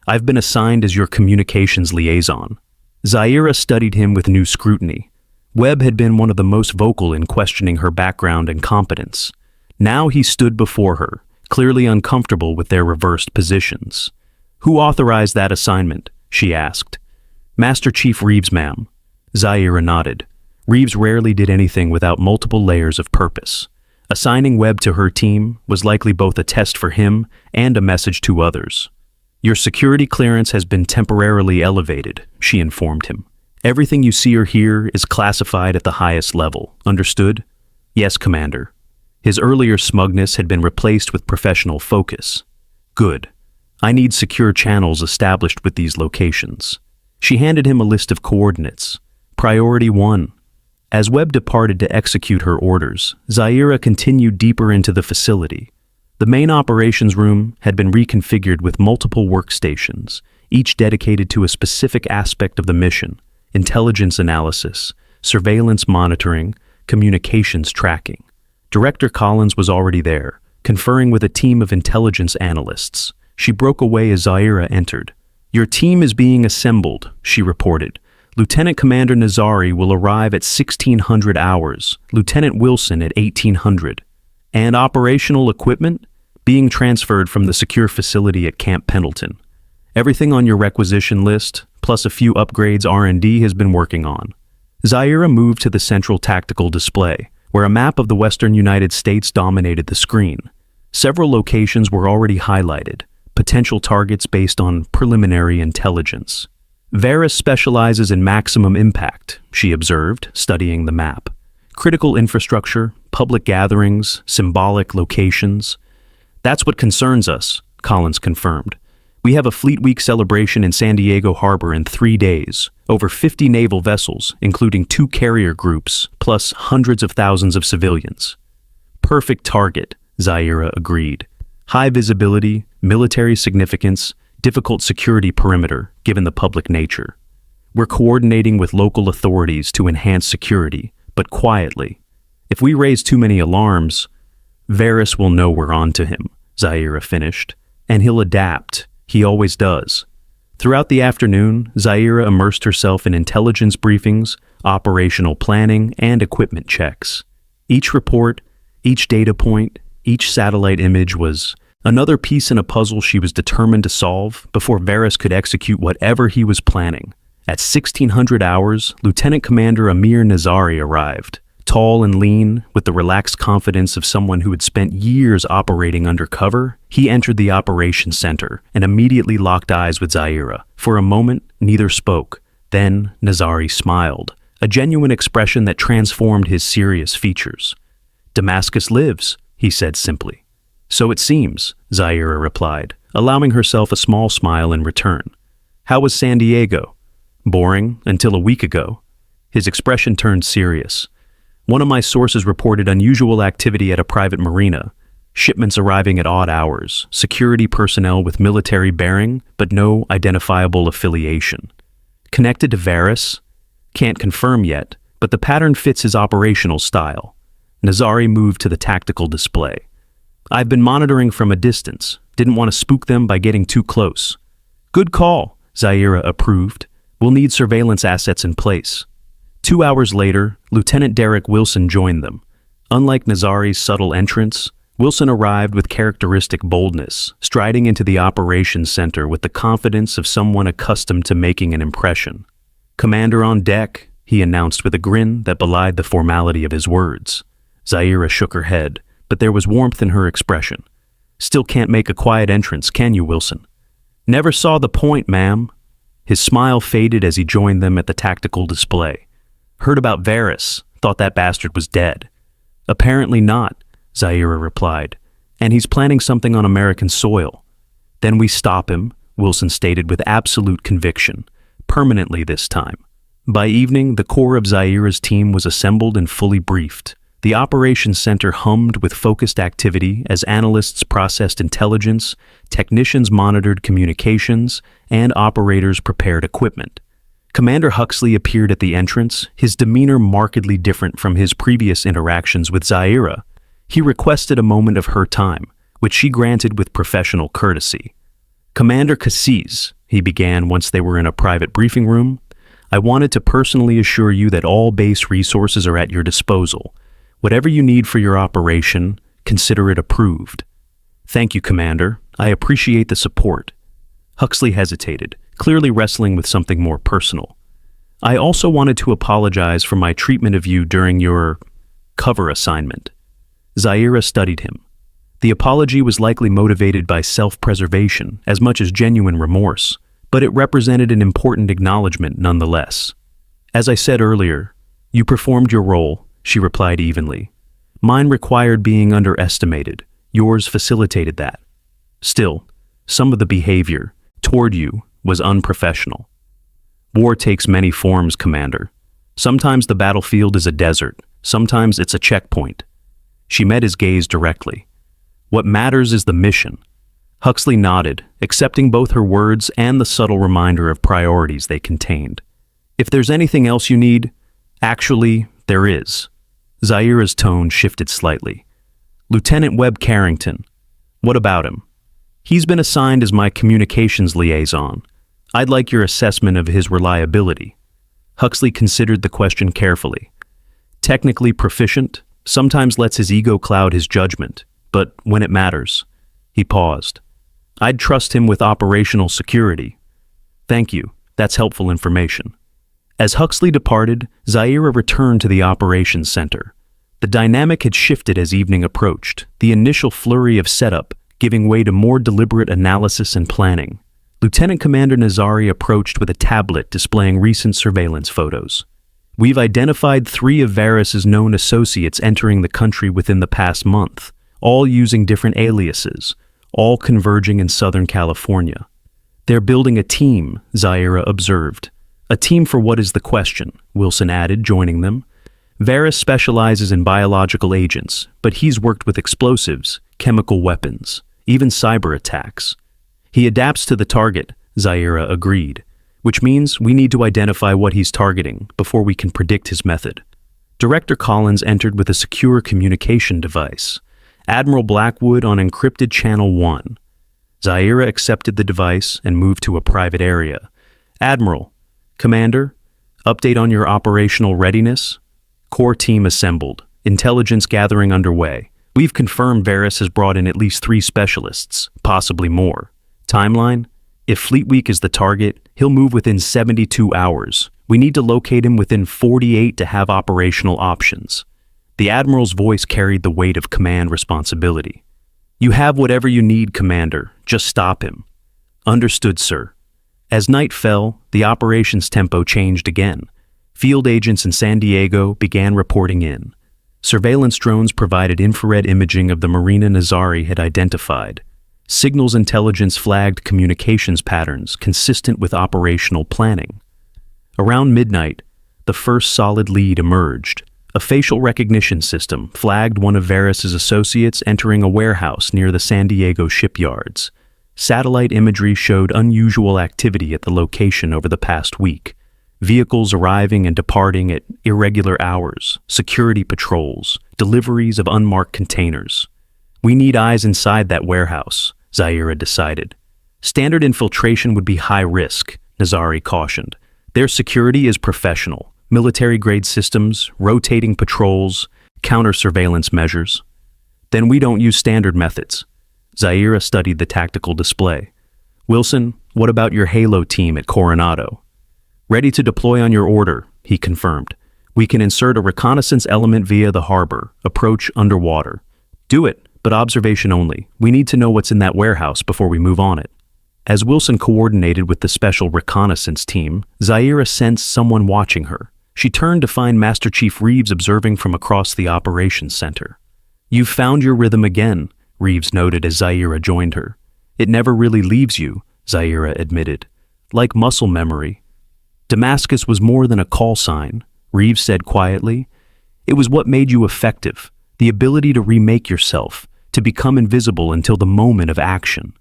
"I've been assigned as your communications liaison." Zaira studied him with new scrutiny. Webb had been one of the most vocal in questioning her background and competence. Now he stood before her, clearly uncomfortable with their reversed positions. "Who authorized that assignment?" she asked. "Master Chief Reeves, ma'am." Zaira nodded. Reeves rarely did anything without multiple layers of purpose. Assigning Webb to her team was likely both a test for him and a message to others. "Your security clearance has been temporarily elevated," she informed him. "Everything you see or hear is classified at the highest level. Understood?" "Yes, Commander." His earlier smugness had been replaced with professional focus. "Good. I need secure channels established with these locations." She handed him a list of coordinates. Priority 1. As Webb departed to execute her orders, Zaira continued deeper into the facility. The main operations room had been reconfigured with multiple workstations, each dedicated to a specific aspect of the mission: intelligence analysis, surveillance monitoring, communications tracking. Director Collins was already there, conferring with a team of intelligence analysts. She broke away as Zaira entered. "Your team is being assembled," she reported. "Lieutenant Commander Nazari will arrive at 1600 hours, Lieutenant Wilson at 1800. And operational equipment? Being transferred from the secure facility at Camp Pendleton. Everything on your requisition list, plus a few upgrades R&D has been working on." Zaira moved to the central tactical display, where a map of the western United States dominated the screen. Several locations were already highlighted, potential targets based on preliminary intelligence. "Varus specializes in maximum impact," she observed, studying the map. "Critical infrastructure, public gatherings, symbolic locations. That's what concerns us," Collins confirmed. "We have a Fleet Week celebration in San Diego Harbor in 3 days, over 50 naval vessels, including 2 carrier groups, plus hundreds of thousands of civilians." "Perfect target," Zaira agreed. "High visibility, military significance, difficult security perimeter, given the public nature. We're coordinating with local authorities to enhance security, but quietly. If we raise too many alarms, Varus will know we're on to him," Zaira finished. "And he'll adapt. He always does." Throughout the afternoon, Zaira immersed herself in intelligence briefings, operational planning, and equipment checks. Each report, each data point, each satellite image was another piece in a puzzle she was determined to solve before Varus could execute whatever he was planning. At 1600 hours, Lieutenant Commander Amir Nazari arrived. Tall and lean, with the relaxed confidence of someone who had spent years operating undercover, he entered the operations center and immediately locked eyes with Zaira. For a moment, neither spoke. Then Nazari smiled, a genuine expression that transformed his serious features. "Damascus lives," he said simply. "So it seems," Zaira replied, allowing herself a small smile in return. "How was San Diego?" "Boring, until a week ago." His expression turned serious. "One of my sources reported unusual activity at a private marina. Shipments arriving at odd hours, security personnel with military bearing, but no identifiable affiliation. Connected to Varus? Can't confirm yet, but the pattern fits his operational style." Nazari moved to the tactical display. "I've been monitoring from a distance. Didn't want to spook them by getting too close." "Good call," Zaira approved. "We'll need surveillance assets in place." 2 hours later, Lieutenant Derek Wilson joined them. Unlike Nazari's subtle entrance, Wilson arrived with characteristic boldness, striding into the operations center with the confidence of someone accustomed to making an impression. "Commander on deck," he announced with a grin that belied the formality of his words. Zaira shook her head, but there was warmth in her expression. "Still can't make a quiet entrance, can you, Wilson?" "Never saw the point, ma'am." His smile faded as he joined them at the tactical display. "Heard about Varys, thought that bastard was dead." "Apparently not," Zaira replied, "and he's planning something on American soil." "Then we stop him," Wilson stated with absolute conviction, permanently this time. By evening, the core of Zaira's team was assembled and fully briefed. The operations center hummed with focused activity as analysts processed intelligence, technicians monitored communications, and operators prepared equipment. Commander Huxley appeared at the entrance, his demeanor markedly different from his previous interactions with Zaira. He requested a moment of her time, which she granted with professional courtesy. "Commander Cassis," he began once they were in a private briefing room, "I wanted to personally assure you that all base resources are at your disposal. Whatever you need for your operation, consider it approved." "Thank you, Commander. I appreciate the support." Huxley hesitated, clearly wrestling with something more personal. "I also wanted to apologize for my treatment of you during your cover assignment." Zaira studied him. The apology was likely motivated by self-preservation as much as genuine remorse, but it represented an important acknowledgement nonetheless. "As I said earlier, you performed your role," she replied evenly. "Mine required being underestimated. Yours facilitated that. Still, some of the behavior toward you was unprofessional." "War takes many forms, Commander. Sometimes the battlefield is a desert, sometimes it's a checkpoint." She met his gaze directly. "What matters is the mission." Huxley nodded, accepting both her words and the subtle reminder of priorities they contained. "If there's anything else you need, actually, there is." Zaira's tone shifted slightly. "Lieutenant Webb Carrington. What about him?" "He's been assigned as my communications liaison. I'd like your assessment of his reliability." Huxley considered the question carefully. "Technically proficient, sometimes lets his ego cloud his judgment, but when it matters." He paused. "I'd trust him with operational security." "Thank you, that's helpful information." As Huxley departed, Zaira returned to the operations center. The dynamic had shifted as evening approached, the initial flurry of setup giving way to more deliberate analysis and planning. Lieutenant Commander Nazari approached with a tablet displaying recent surveillance photos. "We've identified 3 of Varys's known associates entering the country within the past month, all using different aliases, all converging in Southern California. They're building a team," Zaira observed. "A team for what is the question?" Wilson added, joining them. "Varys specializes in biological agents, but he's worked with explosives, chemical weapons, even cyber attacks." "He adapts to the target," Zaira agreed, "which means we need to identify what he's targeting before we can predict his method." Director Collins entered with a secure communication device. Admiral Blackwood on encrypted Channel 1. Zaira accepted the device and moved to a private area. "Admiral, Commander, update on your operational readiness?" Core team assembled, intelligence gathering underway. "We've confirmed Varys has brought in at least 3 specialists, possibly more. Timeline? If Fleet Week is the target, he'll move within 72 hours. We need to locate him within 48 to have operational options." The Admiral's voice carried the weight of command responsibility. "You have whatever you need, Commander. Just stop him." "Understood, sir." As night fell, the operations tempo changed again. Field agents in San Diego began reporting in. Surveillance drones provided infrared imaging of the marina Nazari had identified. Signals intelligence flagged communications patterns consistent with operational planning. Around midnight, the first solid lead emerged. A facial recognition system flagged one of Varys's associates entering a warehouse near the San Diego shipyards. Satellite imagery showed unusual activity at the location over the past week. Vehicles arriving and departing at irregular hours, security patrols, deliveries of unmarked containers. "We need eyes inside that warehouse," Zaira decided. "Standard infiltration would be high risk," Nazari cautioned. "Their security is professional, military-grade systems, rotating patrols, counter-surveillance measures. Then we don't use standard methods. Zaira studied the tactical display. Wilson, what about your Halo team at Coronado? Ready to deploy on your order, he confirmed. We can insert a reconnaissance element via the harbor, approach underwater. Do it, but observation only. We need to know what's in that warehouse before we move on it. As Wilson coordinated with the special reconnaissance team, Zaira sensed someone watching her. She turned to find Master Chief Reeves observing from across the operations center. You've found your rhythm again, Reeves noted as Zaira joined her. It never really leaves you, Zaira admitted. Like muscle memory. Damascus was more than a call sign, Reeves said quietly. It was what made you effective, the ability to remake yourself, to become invisible until the moment of action.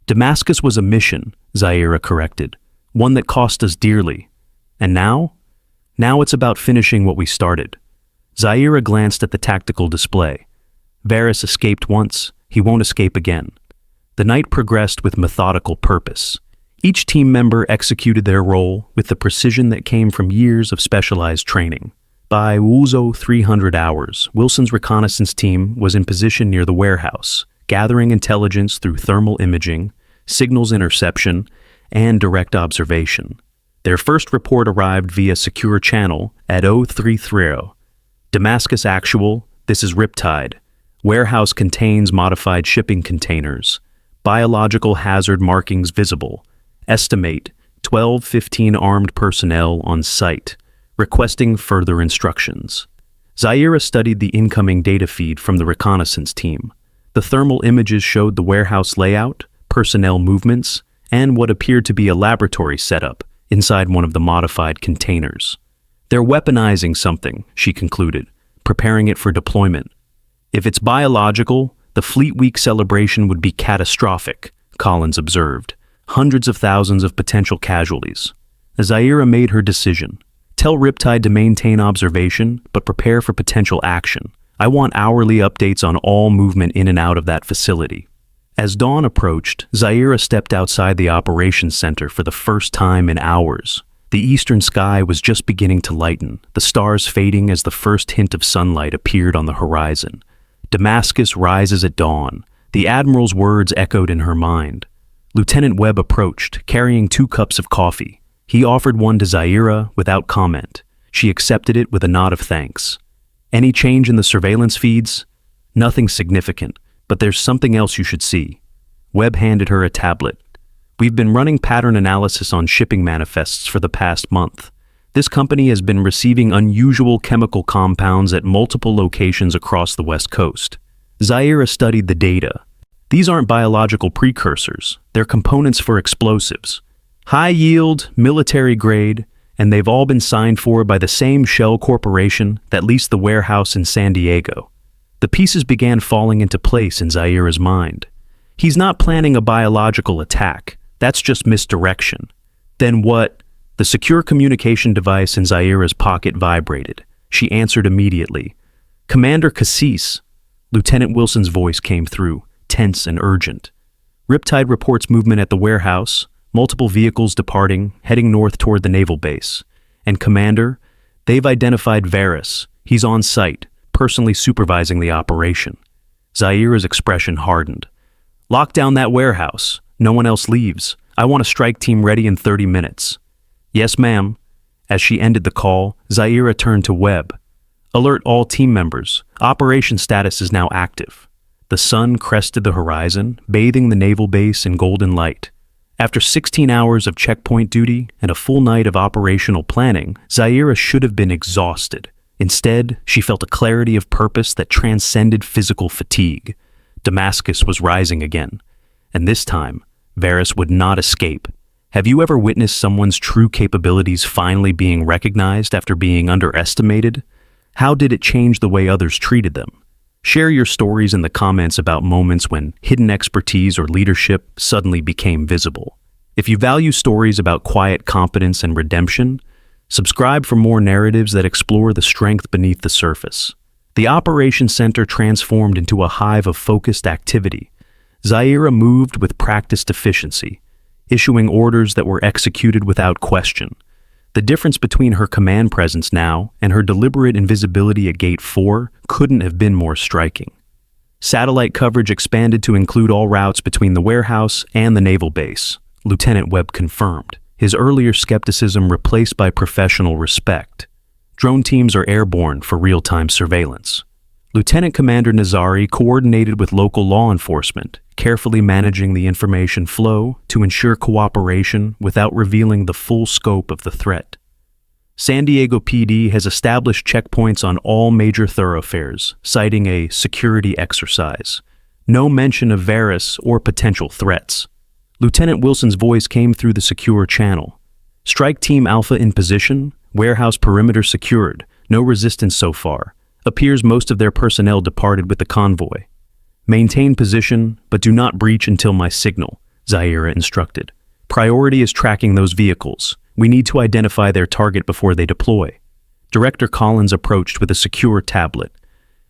Damascus was a mission, Zaira corrected, one that cost us dearly. And now? Now it's about finishing what we started. Zaira glanced at the tactical display. Varys escaped once, he won't escape again. The night progressed with methodical purpose. Each team member executed their role with the precision that came from years of specialized training. By Wuzo 300 hours, Wilson's reconnaissance team was in position near the warehouse, gathering intelligence through thermal imaging, signals interception, and direct observation. Their first report arrived via secure channel at 033. Damascus Actual, this is Riptide. Warehouse contains modified shipping containers. Biological hazard markings visible. Estimate 12-15 armed personnel on site, requesting further instructions. Zaira studied the incoming data feed from the reconnaissance team. The thermal images showed the warehouse layout, personnel movements, and what appeared to be a laboratory setup inside one of the modified containers. They're weaponizing something, she concluded, preparing it for deployment. If it's biological, the Fleet Week celebration would be catastrophic, Collins observed. Hundreds of thousands of potential casualties. Zaira made her decision. Tell Riptide to maintain observation, but prepare for potential action. I want hourly updates on all movement in and out of that facility. As dawn approached, Zaira stepped outside the operations center for the first time in hours. The eastern sky was just beginning to lighten, the stars fading as the first hint of sunlight appeared on the horizon. Damascus rises at dawn. The Admiral's words echoed in her mind. Lieutenant Webb approached, carrying 2 cups of coffee. He offered one to Zaira without comment. She accepted it with a nod of thanks. Any change in the surveillance feeds? Nothing significant, but there's something else you should see. Webb handed her a tablet. We've been running pattern analysis on shipping manifests for the past month. This company has been receiving unusual chemical compounds at multiple locations across the West Coast. Zaira studied the data. These aren't biological precursors, they're components for explosives. High yield, military grade, and they've all been signed for by the same shell corporation that leased the warehouse in San Diego. The pieces began falling into place in Zaira's mind. He's not planning a biological attack, that's just misdirection. Then what? The secure communication device in Zaira's pocket vibrated. She answered immediately. Commander Cassis. Lieutenant Wilson's voice came through, tense and urgent. Riptide reports movement at the warehouse, multiple vehicles departing, heading north toward the naval base. And Commander, they've identified Varys. He's on site, personally supervising the operation. Zaira's expression hardened. Lock down that warehouse. No one else leaves. I want a strike team ready in 30 minutes. Yes, ma'am. As she ended the call, Zaira turned to Webb. Alert all team members. Operation status is now active. The sun crested the horizon, bathing the naval base in golden light. After 16 hours of checkpoint duty and a full night of operational planning, Zaira should have been exhausted. Instead, she felt a clarity of purpose that transcended physical fatigue. Damascus was rising again. And this time, Varys would not escape. Have you ever witnessed someone's true capabilities finally being recognized after being underestimated? How did it change the way others treated them? Share your stories in the comments about moments when hidden expertise or leadership suddenly became visible. If you value stories about quiet competence and redemption, subscribe for more narratives that explore the strength beneath the surface. The Operations Center transformed into a hive of focused activity. Zaira moved with practiced efficiency, issuing orders that were executed without question. The difference between her command presence now and her deliberate invisibility at Gate 4 couldn't have been more striking. Satellite coverage expanded to include all routes between the warehouse and the naval base, Lieutenant Webb confirmed, his earlier skepticism replaced by professional respect. Drone teams are airborne for real-time surveillance. Lieutenant Commander Nazari coordinated with local law enforcement, carefully managing the information flow to ensure cooperation without revealing the full scope of the threat. San Diego PD has established checkpoints on all major thoroughfares, citing a security exercise. No mention of Varys or potential threats. Lieutenant Wilson's voice came through the secure channel. Strike Team Alpha in position, warehouse perimeter secured, no resistance so far. Appears most of their personnel departed with the convoy. Maintain position, but do not breach until my signal, Zaira instructed. Priority is tracking those vehicles. We need to identify their target before they deploy. Director Collins approached with a secure tablet.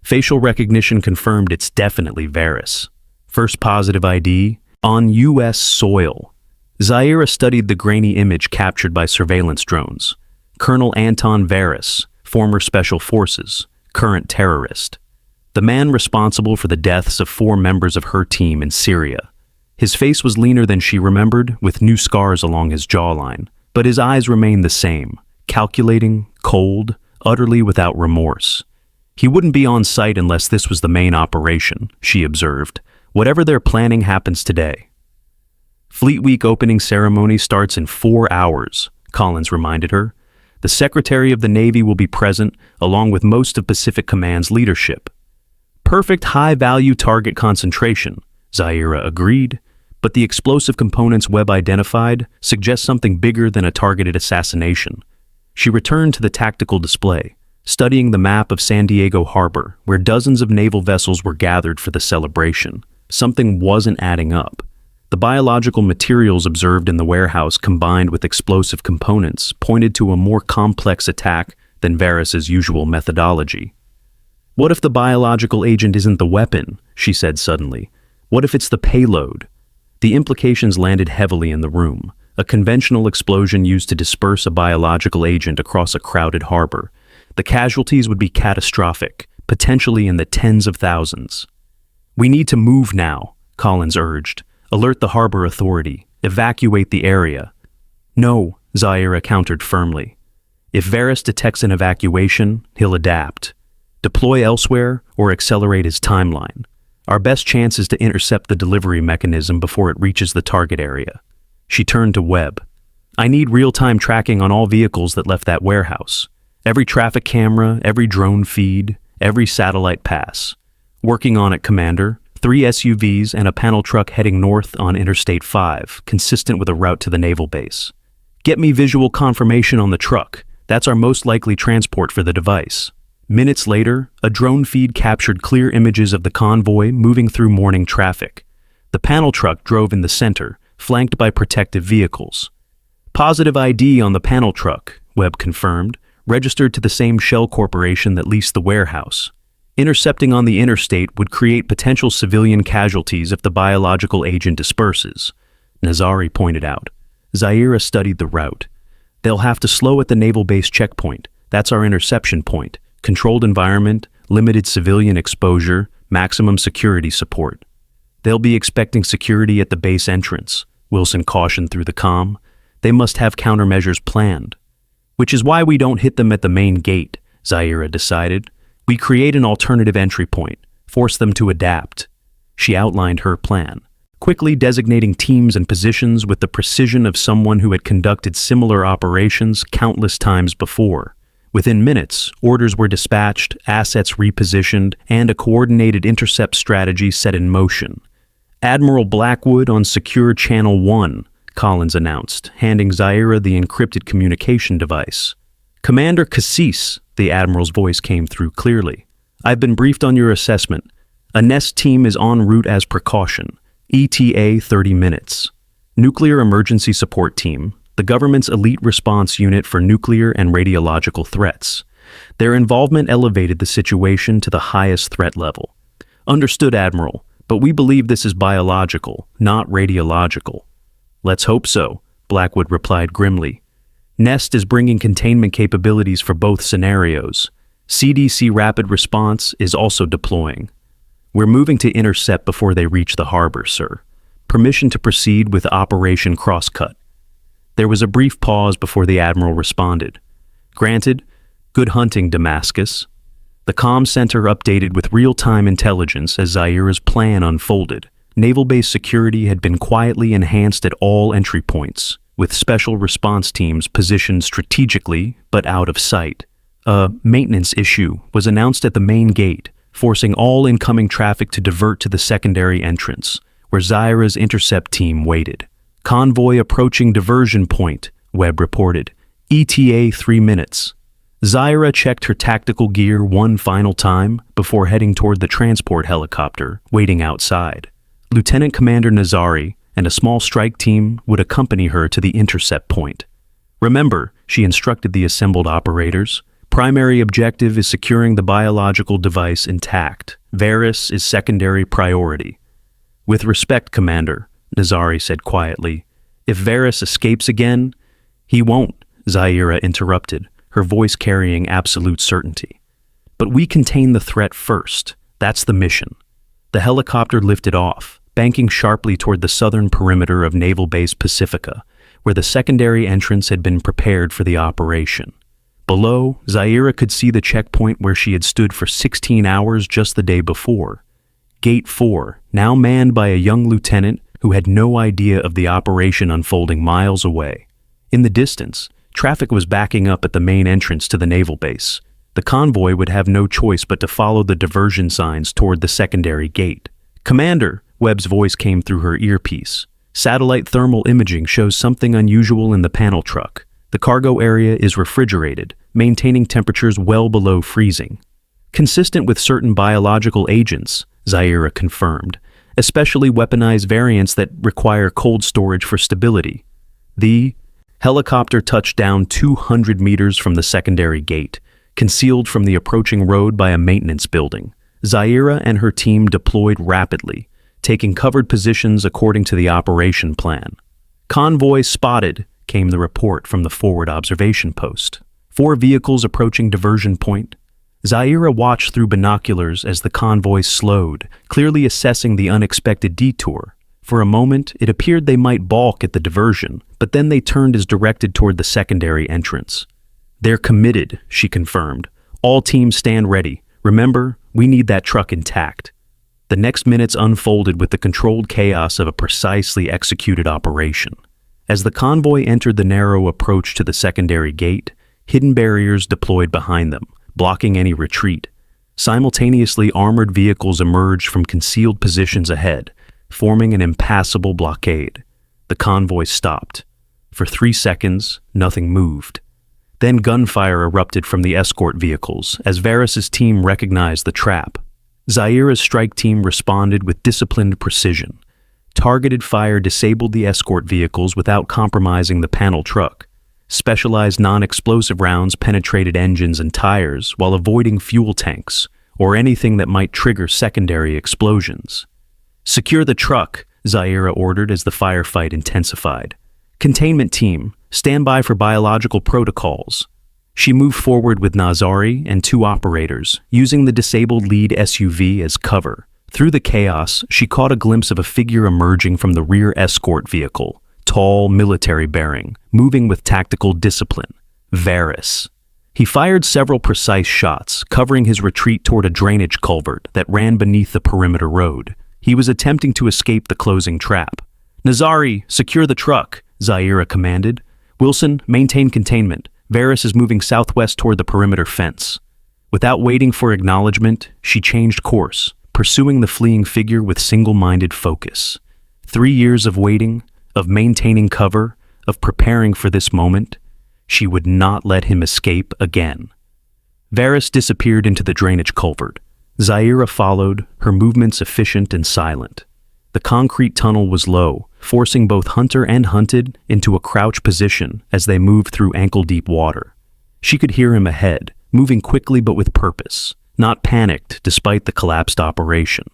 Facial recognition confirmed it's definitely Varys. First positive ID, on U.S. soil. Zaira studied the grainy image captured by surveillance drones. Colonel Anton Varys, former Special Forces, current terrorist. The man responsible for the deaths of 4 members of her team in Syria. His face was leaner than she remembered, with new scars along his jawline, but his eyes remained the same, calculating, cold, utterly without remorse. He wouldn't be on site unless this was the main operation, she observed. Whatever they're planning happens today. Fleet Week opening ceremony starts in 4 hours, Collins reminded her. The Secretary of the Navy will be present, along with most of Pacific Command's leadership. Perfect high-value target concentration, Zaira agreed, but the explosive components Webb identified suggest something bigger than a targeted assassination. She returned to the tactical display, studying the map of San Diego Harbor, where dozens of naval vessels were gathered for the celebration. Something wasn't adding up. The biological materials observed in the warehouse combined with explosive components pointed to a more complex attack than Varys's usual methodology. What if the biological agent isn't the weapon? She said suddenly. What if it's the payload? The implications landed heavily in the room. A conventional explosion used to disperse a biological agent across a crowded harbor. The casualties would be catastrophic, potentially in the tens of thousands. We need to move now, Collins urged. Alert the harbor authority. Evacuate the area. No, Zaira countered firmly. If Varys detects an evacuation, he'll adapt. Deploy elsewhere or accelerate his timeline. Our best chance is to intercept the delivery mechanism before it reaches the target area. She turned to Webb. I need real-time tracking on all vehicles that left that warehouse. Every traffic camera, every drone feed, every satellite pass. Working on it, Commander. 3 SUVs and a panel truck heading north on Interstate 5, consistent with a route to the naval base. Get me visual confirmation on the truck. That's our most likely transport for the device. Minutes later, a drone feed captured clear images of the convoy moving through morning traffic. The panel truck drove in the center, flanked by protective vehicles. Positive ID on the panel truck, Webb confirmed, registered to the same shell corporation that leased the warehouse. Intercepting on the interstate would create potential civilian casualties if the biological agent disperses, Nazari pointed out. Zaira studied the route. They'll have to slow at the naval base checkpoint. That's our interception point. Controlled environment, limited civilian exposure, maximum security support. They'll be expecting security at the base entrance, Wilson cautioned through the comm. They must have countermeasures planned. Which is why we don't hit them at the main gate, Zaira decided. We create an alternative entry point, force them to adapt. She outlined her plan, quickly designating teams and positions with the precision of someone who had conducted similar operations countless times before. Within minutes, orders were dispatched, assets repositioned, and a coordinated intercept strategy set in motion. Admiral Blackwood on Secure Channel 1, Collins announced, handing Zaira the encrypted communication device. Commander Cassis, the Admiral's voice came through clearly. I've been briefed on your assessment. A NEST team is en route as precaution. ETA 30 minutes. Nuclear Emergency Support Team, the government's elite response unit for nuclear and radiological threats. Their involvement elevated the situation to the highest threat level. Understood, Admiral, but we believe this is biological, not radiological. Let's hope so, Blackwood replied grimly. Nest is bringing containment capabilities for both scenarios. CDC Rapid Response is also deploying. We're moving to intercept before they reach the harbor, sir. Permission to proceed with Operation Crosscut. There was a brief pause before the Admiral responded. Granted, good hunting, Damascus. The comm center updated with real-time intelligence as Zaira's plan unfolded. Naval base security had been quietly enhanced at all entry points, with special response teams positioned strategically but out of sight. A maintenance issue was announced at the main gate, forcing all incoming traffic to divert to the secondary entrance, where Zaira's intercept team waited. Convoy approaching diversion point, Webb reported. ETA 3 minutes. Zaira checked her tactical gear one final time before heading toward the transport helicopter waiting outside. Lieutenant Commander Nazari and a small strike team would accompany her to the intercept point. Remember, she instructed the assembled operators, primary objective is securing the biological device intact. Varys is secondary priority. With respect, Commander, Nazari said quietly. If Varys escapes again, he won't, Zaira interrupted, her voice carrying absolute certainty. But we contain the threat first. That's the mission. The helicopter lifted off, banking sharply toward the southern perimeter of Naval Base Pacifica, where the secondary entrance had been prepared for the operation. Below, Zaira could see the checkpoint where she had stood for 16 hours just the day before. Gate 4, now manned by a young lieutenant who had no idea of the operation unfolding miles away. In the distance, traffic was backing up at the main entrance to the naval base. The convoy would have no choice but to follow the diversion signs toward the secondary gate. Commander, Webb's voice came through her earpiece. Satellite thermal imaging shows something unusual in the panel truck. The cargo area is refrigerated, maintaining temperatures well below freezing. Consistent with certain biological agents, Zaira confirmed, especially weaponized variants that require cold storage for stability. The helicopter touched down 200 meters from the secondary gate, concealed from the approaching road by a maintenance building. Zaira and her team deployed rapidly, taking covered positions according to the operation plan. Convoy spotted, came the report from the forward observation post. 4 vehicles approaching diversion point. Zaira watched through binoculars as the convoy slowed, clearly assessing the unexpected detour. For a moment, it appeared they might balk at the diversion, but then they turned as directed toward the secondary entrance. They're committed, she confirmed. All teams stand ready. Remember, we need that truck intact. The next minutes unfolded with the controlled chaos of a precisely executed operation. As the convoy entered the narrow approach to the secondary gate, hidden barriers deployed behind them, blocking any retreat. Simultaneously, armored vehicles emerged from concealed positions ahead, forming an impassable blockade. The convoy stopped. For 3 seconds, nothing moved. Then gunfire erupted from the escort vehicles as Varys' team recognized the trap. Zaira's strike team responded with disciplined precision. Targeted fire disabled the escort vehicles without compromising the panel truck. Specialized non-explosive rounds penetrated engines and tires while avoiding fuel tanks or anything that might trigger secondary explosions. Secure the truck, Zaira ordered as the firefight intensified. Containment team, stand by for biological protocols. She moved forward with Nazari and 2 operators, using the disabled lead SUV as cover. Through the chaos, she caught a glimpse of a figure emerging from the rear escort vehicle, tall, military-bearing, moving with tactical discipline. Varys. He fired several precise shots, covering his retreat toward a drainage culvert that ran beneath the perimeter road. He was attempting to escape the closing trap. Nazari, secure the truck, Zaira commanded. Wilson, maintain containment. Varys is moving southwest toward the perimeter fence. Without waiting for acknowledgement, she changed course, pursuing the fleeing figure with single-minded focus. 3 years of waiting, of maintaining cover, of preparing for this moment, she would not let him escape again. Varys disappeared into the drainage culvert. Zaira followed, her movements efficient and silent. The concrete tunnel was low, forcing both hunter and hunted into a crouch position as they moved through ankle-deep water. She could hear him ahead, moving quickly but with purpose, not panicked despite the collapsed operation.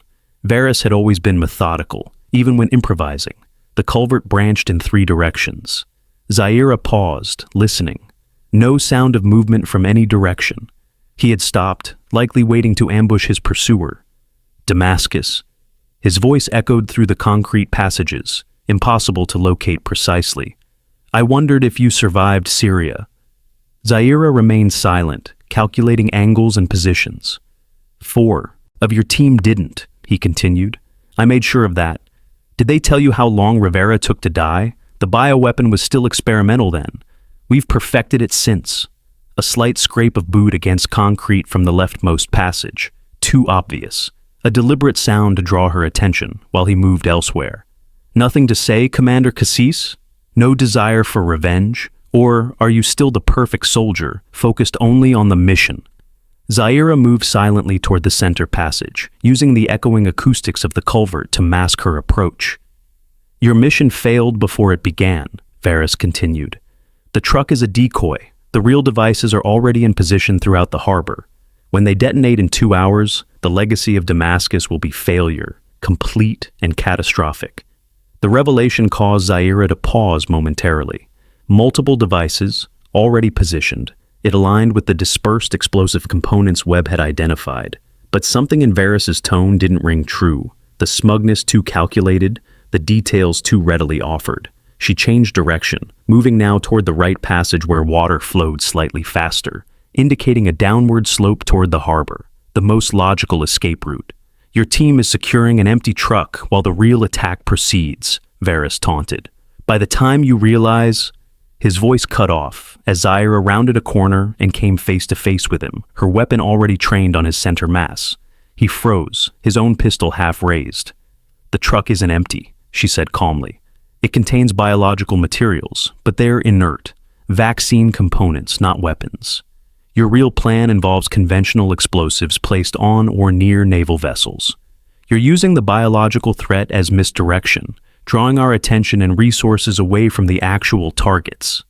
Varys had always been methodical, even when improvising. The culvert branched in 3 directions. Zaira paused, listening. No sound of movement from any direction. He had stopped, likely waiting to ambush his pursuer. Damascus. His voice echoed through the concrete passages, impossible to locate precisely. I wondered if you survived Syria. Zaira remained silent, calculating angles and positions. 4 of your team didn't, he continued. I made sure of that. Did they tell you how long Rivera took to die? The bioweapon was still experimental then. We've perfected it since. A slight scrape of boot against concrete from the leftmost passage. Too obvious. A deliberate sound to draw her attention while he moved elsewhere. Nothing to say, Commander Cassis? No desire for revenge? Or are you still the perfect soldier, focused only on the mission? Zaira moved silently toward the center passage, using the echoing acoustics of the culvert to mask her approach. Your mission failed before it began, Varys continued. The truck is a decoy. The real devices are already in position throughout the harbor. When they detonate in 2 hours, the legacy of Damascus will be failure, complete and catastrophic. The revelation caused Zaira to pause momentarily. Multiple devices, already positioned, it aligned with the dispersed explosive components Webb had identified. But something in Varys's tone didn't ring true. The smugness too calculated, the details too readily offered. She changed direction, moving now toward the right passage where water flowed slightly faster, indicating a downward slope toward the harbor, the most logical escape route. Your team is securing an empty truck while the real attack proceeds, Varys taunted. By the time you realize... His voice cut off as Zaira rounded a corner and came face to face with him, her weapon already trained on his center mass. He froze, his own pistol half raised. The truck isn't empty, she said calmly. It contains biological materials, but they're inert. Vaccine components, not weapons. Your real plan involves conventional explosives placed on or near naval vessels. You're using the biological threat as misdirection, drawing our attention and resources away from the actual targets.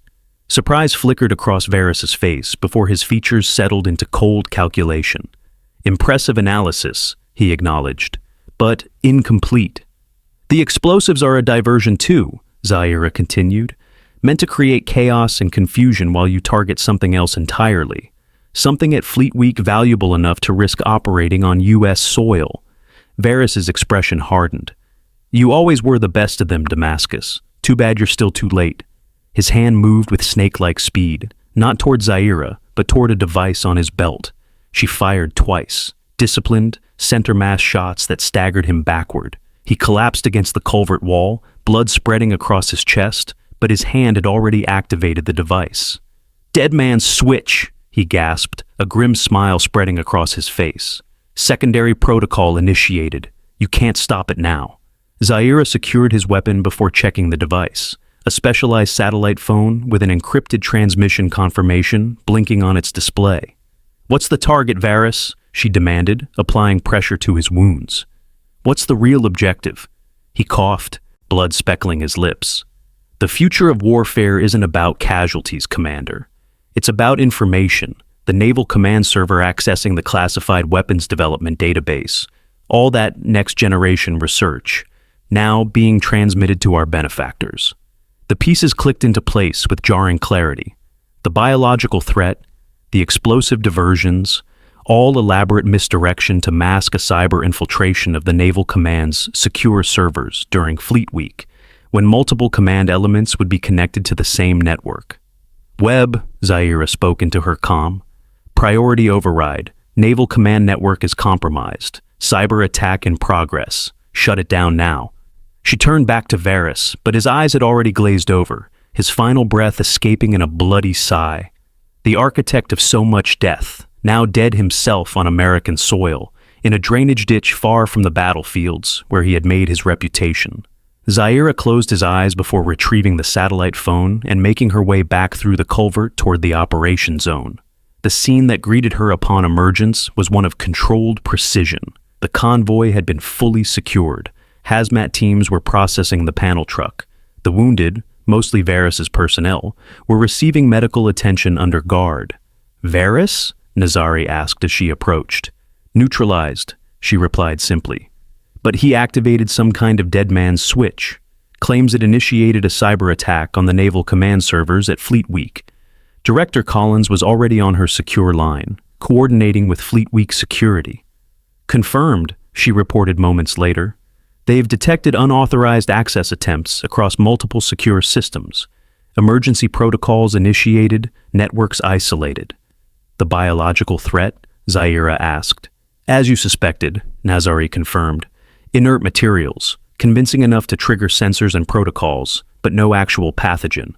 Surprise flickered across Varys's face before his features settled into cold calculation. Impressive analysis, he acknowledged, but incomplete. The explosives are a diversion too, Zaira continued, meant to create chaos and confusion while you target something else entirely. Something at Fleet Week valuable enough to risk operating on U.S. soil. Varys's expression hardened. You always were the best of them, Damascus. Too bad you're still too late. His hand moved with snake-like speed, not toward Zaira, but toward a device on his belt. She fired twice, disciplined, center-mass shots that staggered him backward. He collapsed against the culvert wall, blood spreading across his chest, but his hand had already activated the device. Dead man's switch, he gasped, a grim smile spreading across his face. Secondary protocol initiated. You can't stop it now. Zaira secured his weapon before checking the device, a specialized satellite phone with an encrypted transmission confirmation blinking on its display. What's the target, Varys? She demanded, applying pressure to his wounds. What's the real objective? He coughed, blood speckling his lips. The future of warfare isn't about casualties, Commander. It's about information, the Naval Command Server accessing the classified weapons development database, all that next-generation research, now being transmitted to our benefactors. The pieces clicked into place with jarring clarity. The biological threat, the explosive diversions, all elaborate misdirection to mask a cyber infiltration of the Naval Command's secure servers during Fleet Week, when multiple command elements would be connected to the same network. Webb, Zaira spoke into her comm. Priority override. Naval Command network is compromised. Cyber attack in progress. Shut it down now. She turned back to Varys, but his eyes had already glazed over, his final breath escaping in a bloody sigh. The architect of so much death, now dead himself on American soil, in a drainage ditch far from the battlefields where he had made his reputation. Zaira closed his eyes before retrieving the satellite phone and making her way back through the culvert toward the operation zone. The scene that greeted her upon emergence was one of controlled precision. The convoy had been fully secured. Hazmat teams were processing the panel truck. The wounded, mostly Varys's personnel, were receiving medical attention under guard. Varys? Nazari asked as she approached. Neutralized, she replied simply. But he activated some kind of dead man's switch. claims it initiated a cyber attack on the Naval Command servers at Fleet Week. Director Collins was already on her secure line, coordinating with Fleet Week security. Confirmed, she reported moments later. They've detected unauthorized access attempts across multiple secure systems. Emergency protocols initiated, networks isolated. The biological threat? Zaira asked. As you suspected, Nazari confirmed. Inert materials, convincing enough to trigger sensors and protocols, but no actual pathogen.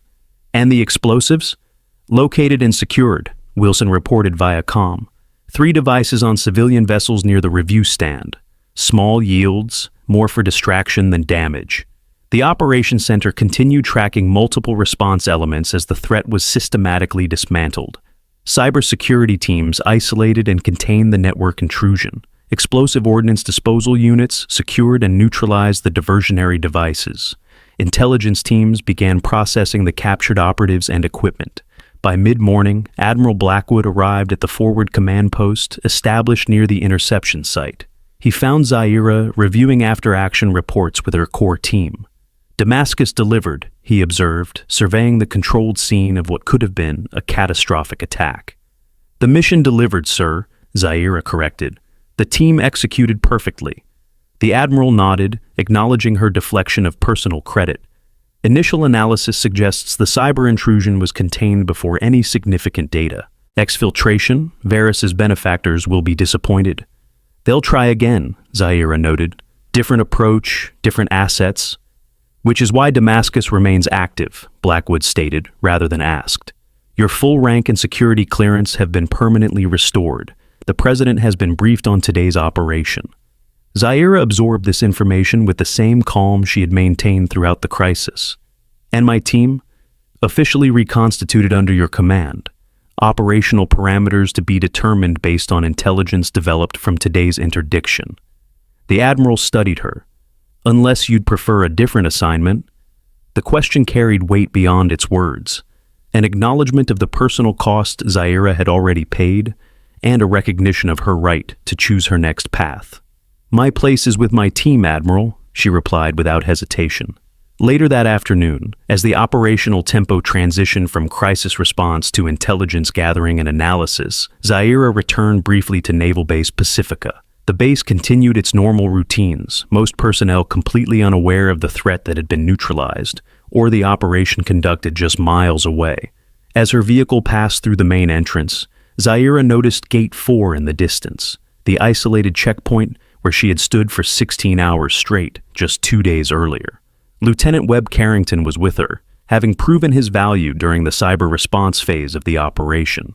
And the explosives? Located and secured, Wilson reported via comm. 3 devices on civilian vessels near the review stand. Small yields, more for distraction than damage. The operations center continued tracking multiple response elements as the threat was systematically dismantled. Cybersecurity teams isolated and contained the network intrusion. Explosive ordnance disposal units secured and neutralized the diversionary devices. Intelligence teams began processing the captured operatives and equipment. By mid-morning, Admiral Blackwood arrived at the forward command post established near the interception site. He found Zaira reviewing after-action reports with her core team. Damascus delivered, he observed, surveying the controlled scene of what could have been a catastrophic attack. The mission delivered, sir, Zaira corrected. The team executed perfectly. The Admiral nodded, acknowledging her deflection of personal credit. Initial analysis suggests the cyber intrusion was contained before any significant data. Exfiltration, Varys's benefactors will be disappointed. They'll try again, Zaira noted. Different approach, different assets. Which is why Damascus remains active, Blackwood stated, rather than asked. Your full rank and security clearance have been permanently restored. The President has been briefed on today's operation. Zaira absorbed this information with the same calm she had maintained throughout the crisis. And my team? Officially reconstituted under your command. Operational parameters to be determined based on intelligence developed from today's interdiction. The Admiral studied her. Unless you'd prefer a different assignment. The question carried weight beyond its words. An acknowledgement of the personal cost Zaira had already paid, and a recognition of her right to choose her next path. My place is with my team, Admiral, she replied without hesitation. Later that afternoon, as the operational tempo transitioned from crisis response to intelligence gathering and analysis, Zaira returned briefly to Naval Base Pacifica. The base continued its normal routines, most personnel completely unaware of the threat that had been neutralized, or the operation conducted just miles away. As her vehicle passed through the main entrance, Zaira noticed Gate 4 in the distance, the isolated checkpoint where she had stood for 16 hours straight just 2 days earlier. Lieutenant Webb Carrington was with her, having proven his value during the cyber response phase of the operation.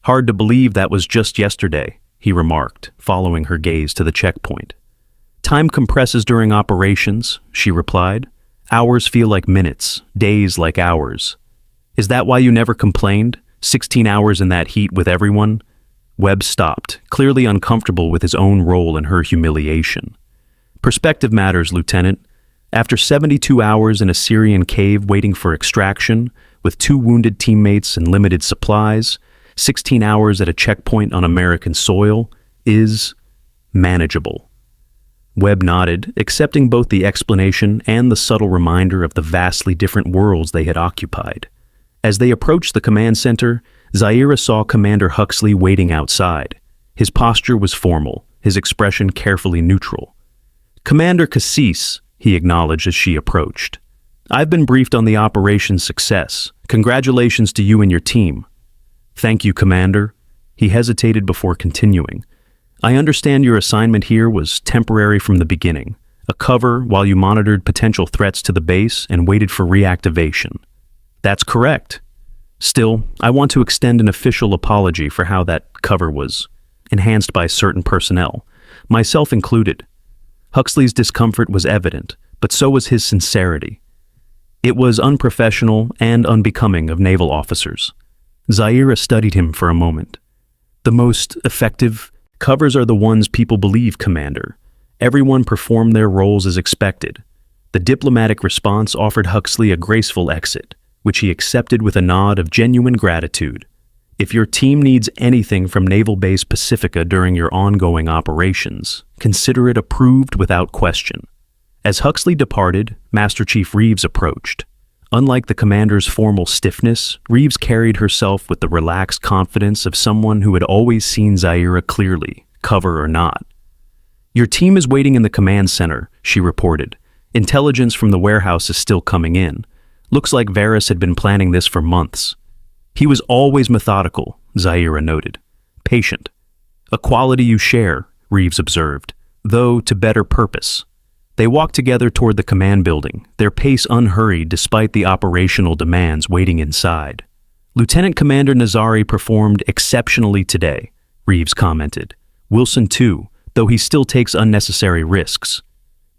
Hard to believe that was just yesterday, he remarked, following her gaze to the checkpoint. Time compresses during operations, she replied. Hours feel like minutes, days like hours. Is that why you never complained? 16 hours in that heat with everyone? Webb stopped, clearly uncomfortable with his own role in her humiliation. Perspective matters, Lieutenant. After 72 hours in a Syrian cave waiting for extraction, with 2 wounded teammates and limited supplies, 16 hours at a checkpoint on American soil is manageable. Webb nodded, accepting both the explanation and the subtle reminder of the vastly different worlds they had occupied. As they approached the command center, Zaira saw Commander Huxley waiting outside. His posture was formal, his expression carefully neutral. Commander Cassis, he acknowledged as she approached. I've been briefed on the operation's success. Congratulations to you and your team. Thank you, Commander. He hesitated before continuing. I understand your assignment here was temporary from the beginning, a cover while you monitored potential threats to the base and waited for reactivation. That's correct. Still, I want to extend an official apology for how that cover was enhanced by certain personnel, myself included. Huxley's discomfort was evident, but so was his sincerity. It was unprofessional and unbecoming of naval officers. Zaira studied him for a moment. The most effective covers are the ones people believe, Commander. Everyone performed their roles as expected. The diplomatic response offered Huxley a graceful exit, which he accepted with a nod of genuine gratitude. If your team needs anything from Naval Base Pacifica during your ongoing operations, consider it approved without question. As Huxley departed, Master Chief Reeves approached. Unlike the commander's formal stiffness, Reeves carried herself with the relaxed confidence of someone who had always seen Zaira clearly, cover or not. "Your team is waiting in the command center," she reported. "Intelligence from the warehouse is still coming in. Looks like Varys had been planning this for months." "He was always methodical," Zaira noted. "Patient. A quality you share," Reeves observed, "though to better purpose." They walked together toward the command building, their pace unhurried despite the operational demands waiting inside. "Lieutenant Commander Nazari performed exceptionally today," Reeves commented. "Wilson too, though he still takes unnecessary risks."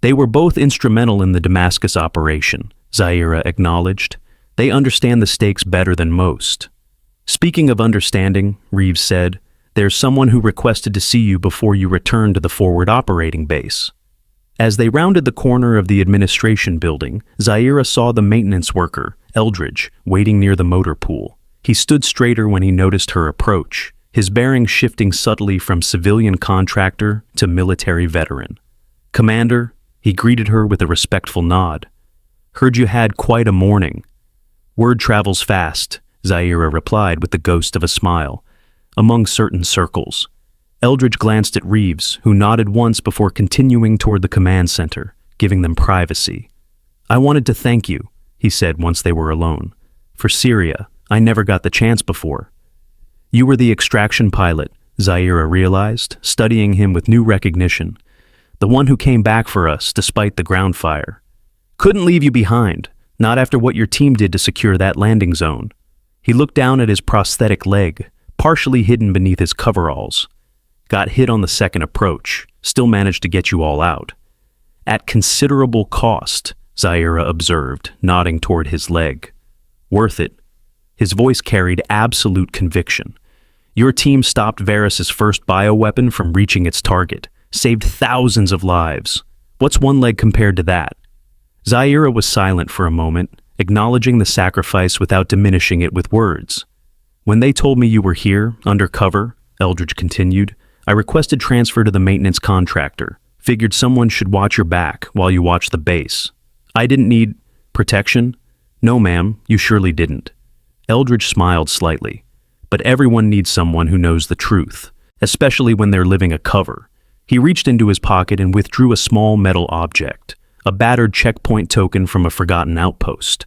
"They were both instrumental in the Damascus operation," Zaira acknowledged. "They understand the stakes better than most." "Speaking of understanding," Reeves said, "there's someone who requested to see you before you return to the forward operating base." As they rounded the corner of the administration building, Zaira saw the maintenance worker, Eldridge, waiting near the motor pool. He stood straighter when he noticed her approach, his bearings shifting subtly from civilian contractor to military veteran. "Commander," he greeted her with a respectful nod. "Heard you had quite a morning." "Word travels fast," Zaira replied with the ghost of a smile. "Among certain circles." Eldridge glanced at Reeves, who nodded once before continuing toward the command center, giving them privacy. "I wanted to thank you," he said once they were alone. "For Syria, I never got the chance before." "You were the extraction pilot," Zaira realized, studying him with new recognition. "The one who came back for us despite the ground fire. Couldn't leave you behind, not after what your team did to secure that landing zone." He looked down at his prosthetic leg, partially hidden beneath his coveralls. "Got hit on the second approach, still managed to get you all out." "At considerable cost," Zaira observed, nodding toward his leg. "Worth it." His voice carried absolute conviction. "Your team stopped Varys' first bioweapon from reaching its target, saved thousands of lives. What's one leg compared to that?" Zaira was silent for a moment, acknowledging the sacrifice without diminishing it with words. "When they told me you were here, undercover," Eldridge continued, "I requested transfer to the maintenance contractor. Figured someone should watch your back while you watch the base. I didn't need protection?" "No, ma'am, you surely didn't." Eldridge smiled slightly. "But everyone needs someone who knows the truth, especially when they're living a cover." He reached into his pocket and withdrew a small metal object, a battered checkpoint token from a forgotten outpost,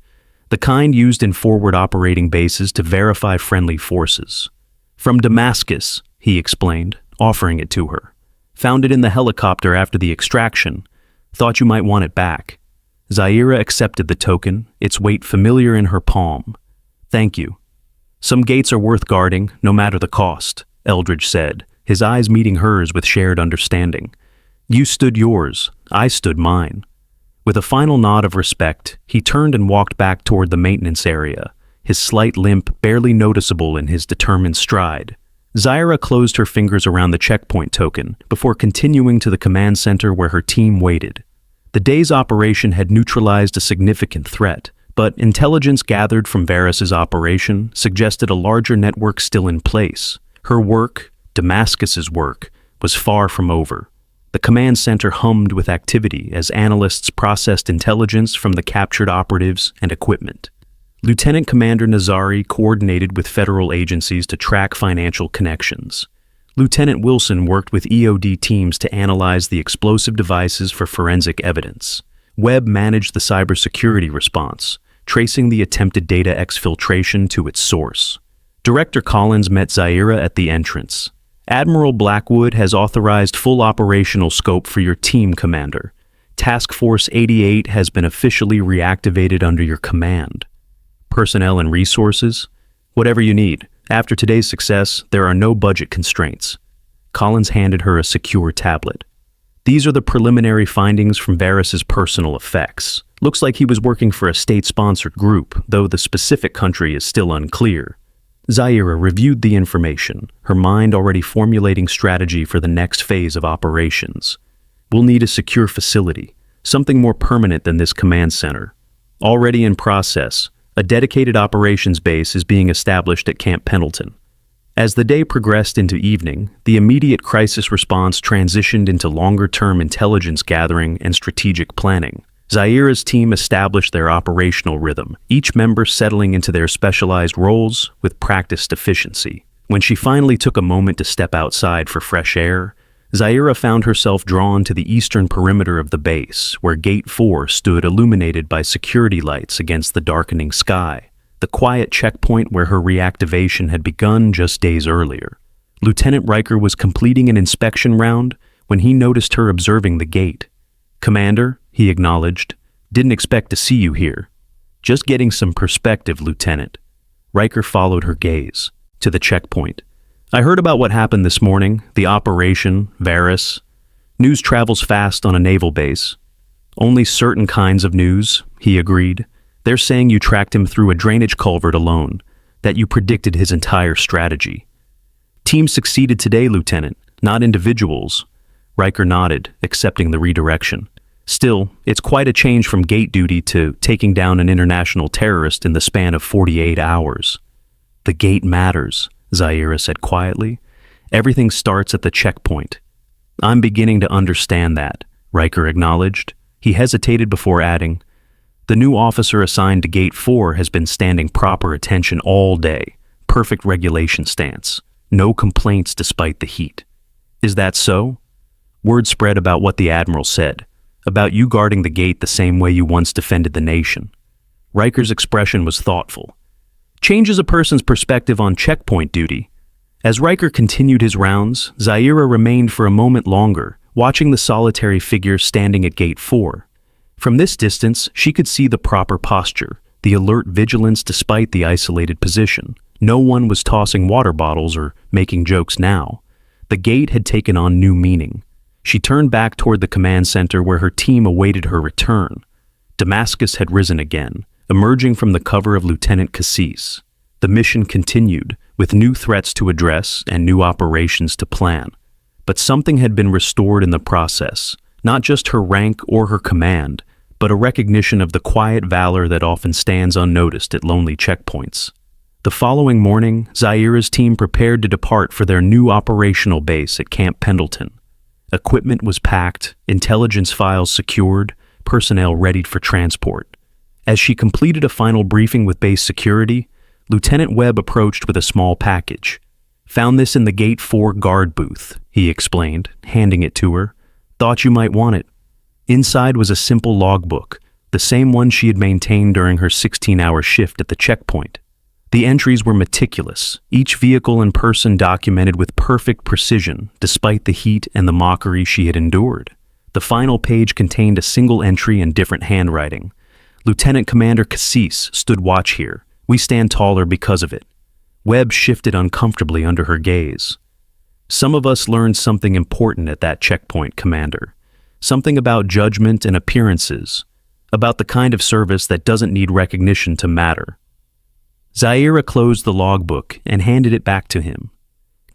the kind used in forward operating bases to verify friendly forces. "From Damascus," he explained, offering it to her. "Found it in the helicopter after the extraction. Thought you might want it back." Zaira accepted the token, its weight familiar in her palm. "Thank you." "Some gates are worth guarding, no matter the cost," Eldridge said, his eyes meeting hers with shared understanding. "You stood yours, I stood mine." With a final nod of respect, he turned and walked back toward the maintenance area, his slight limp barely noticeable in his determined stride. Zaira closed her fingers around the checkpoint token before continuing to the command center where her team waited. The day's operation had neutralized a significant threat, but intelligence gathered from Varys' operation suggested a larger network still in place. Her work, Damascus's work, was far from over. The command center hummed with activity as analysts processed intelligence from the captured operatives and equipment. Lieutenant Commander Nazari coordinated with federal agencies to track financial connections. Lieutenant Wilson worked with EOD teams to analyze the explosive devices for forensic evidence. Webb managed the cybersecurity response, tracing the attempted data exfiltration to its source. Director Collins met Zaira at the entrance. "Admiral Blackwood has authorized full operational scope for your team, Commander. Task Force 88 has been officially reactivated under your command. Personnel and resources? Whatever you need. After today's success, there are no budget constraints." Collins handed her a secure tablet. "These are the preliminary findings from Varys' personal effects. Looks like he was working for a state-sponsored group, though the specific country is still unclear." Zaira reviewed the information, her mind already formulating strategy for the next phase of operations. "We'll need a secure facility, something more permanent than this command center. Already in process, a dedicated operations base is being established at Camp Pendleton." As the day progressed into evening, the immediate crisis response transitioned into longer-term intelligence gathering and strategic planning. Zaira's team established their operational rhythm, each member settling into their specialized roles with practiced efficiency. When she finally took a moment to step outside for fresh air, Zaira found herself drawn to the eastern perimeter of the base, where Gate 4 stood illuminated by security lights against the darkening sky, the quiet checkpoint where her reactivation had begun just days earlier. Lieutenant Riker was completing an inspection round when he noticed her observing the gate. "Commander," he acknowledged, "didn't expect to see you here." "Just getting some perspective, Lieutenant." Riker followed her gaze to the checkpoint. "I heard about what happened this morning, the Operation Varus. News travels fast on a naval base." "Only certain kinds of news," he agreed. "They're saying you tracked him through a drainage culvert alone, that you predicted his entire strategy." "Team succeeded today, Lieutenant, not individuals." Riker nodded, accepting the redirection. "Still, it's quite a change from gate duty to taking down an international terrorist in the span of 48 hours. "The gate matters," Zaira said quietly. "Everything starts at the checkpoint." "I'm beginning to understand that," Riker acknowledged. He hesitated before adding, "The new officer assigned to Gate 4 has been standing proper attention all day. Perfect regulation stance. No complaints despite the heat." "Is that so?" Word spread about what the Admiral said, about you guarding the gate the same way you once defended the nation. Riker's expression was thoughtful. "Changes a person's perspective on checkpoint duty." As Riker continued his rounds, Zaira remained for a moment longer, watching the solitary figure standing at Gate 4. From this distance, she could see the proper posture, the alert vigilance despite the isolated position. No one was tossing water bottles or making jokes now. The gate had taken on new meaning. She turned back toward the command center where her team awaited her return. Damascus had risen again, emerging from the cover of Lieutenant Cassis. The mission continued, with new threats to address and new operations to plan. But something had been restored in the process, not just her rank or her command, but a recognition of the quiet valor that often stands unnoticed at lonely checkpoints. The following morning, Zaira's team prepared to depart for their new operational base at Camp Pendleton. Equipment was packed, intelligence files secured, personnel readied for transport. As she completed a final briefing with base security, Lieutenant Webb approached with a small package. "Found this in the Gate 4 guard booth," he explained, handing it to her. "Thought you might want it." Inside was a simple logbook, the same one she had maintained during her 16-hour shift at the checkpoint. The entries were meticulous, each vehicle and person documented with perfect precision, despite the heat and the mockery she had endured. The final page contained a single entry in different handwriting. "Lieutenant Commander Cassis stood watch here. We stand taller because of it." Webb shifted uncomfortably under her gaze. "Some of us learned something important at that checkpoint, Commander. Something about judgment and appearances, about the kind of service that doesn't need recognition to matter." Zaira closed the logbook and handed it back to him.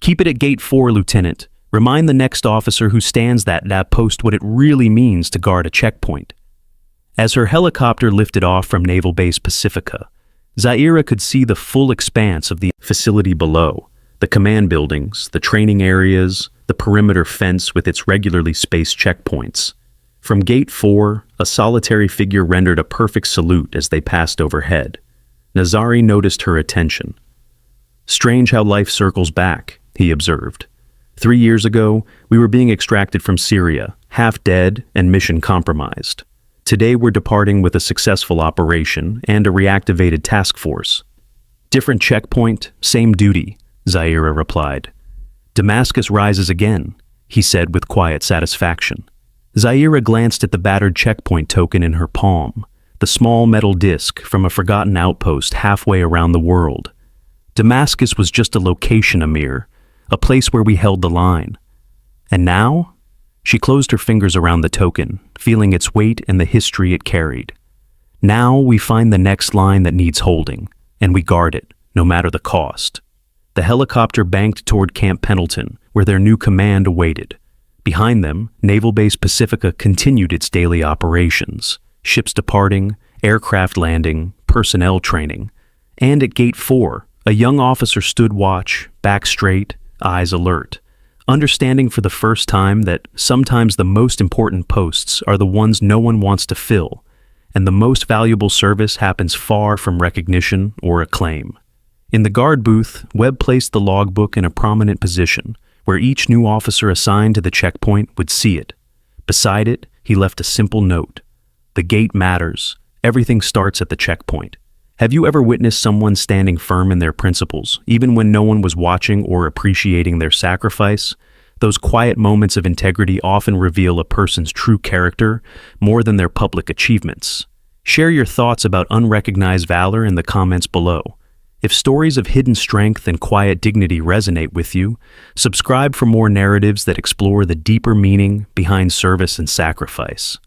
"Keep it at Gate 4, Lieutenant. Remind the next officer who stands that post what it really means to guard a checkpoint." As her helicopter lifted off from Naval Base Pacifica, Zaira could see the full expanse of the facility below, the command buildings, the training areas, the perimeter fence with its regularly spaced checkpoints. From Gate 4, a solitary figure rendered a perfect salute as they passed overhead. Nazari noticed her attention. "Strange how life circles back," he observed. 3 years ago, we were being extracted from Syria, half dead and mission compromised. Today we're departing with a successful operation and a reactivated task force." "Different checkpoint, same duty," Zaira replied. "Damascus rises again," he said with quiet satisfaction. Zaira glanced at the battered checkpoint token in her palm, the small metal disc from a forgotten outpost halfway around the world. Damascus was just a location, Amir, a place where we held the line. And now? She closed her fingers around the token, feeling its weight and the history it carried. Now we find the next line that needs holding, and we guard it, no matter the cost. The helicopter banked toward Camp Pendleton, where their new command awaited. Behind them, Naval Base Pacifica continued its daily operations. Ships departing, aircraft landing, personnel training, and at Gate 4, A young officer stood watch, back straight, eyes alert, understanding for the first time that sometimes the most important posts are the ones no one wants to fill, and the most valuable service happens far from recognition or acclaim. In the guard booth, Webb placed the logbook in a prominent position, where each new officer assigned to the checkpoint would see it. Beside it, he left a simple note. The gate matters. Everything starts at the checkpoint. Have you ever witnessed someone standing firm in their principles, even when no one was watching or appreciating their sacrifice? Those quiet moments of integrity often reveal a person's true character more than their public achievements. Share your thoughts about unrecognized valor in the comments below. If stories of hidden strength and quiet dignity resonate with you, subscribe for more narratives that explore the deeper meaning behind service and sacrifice.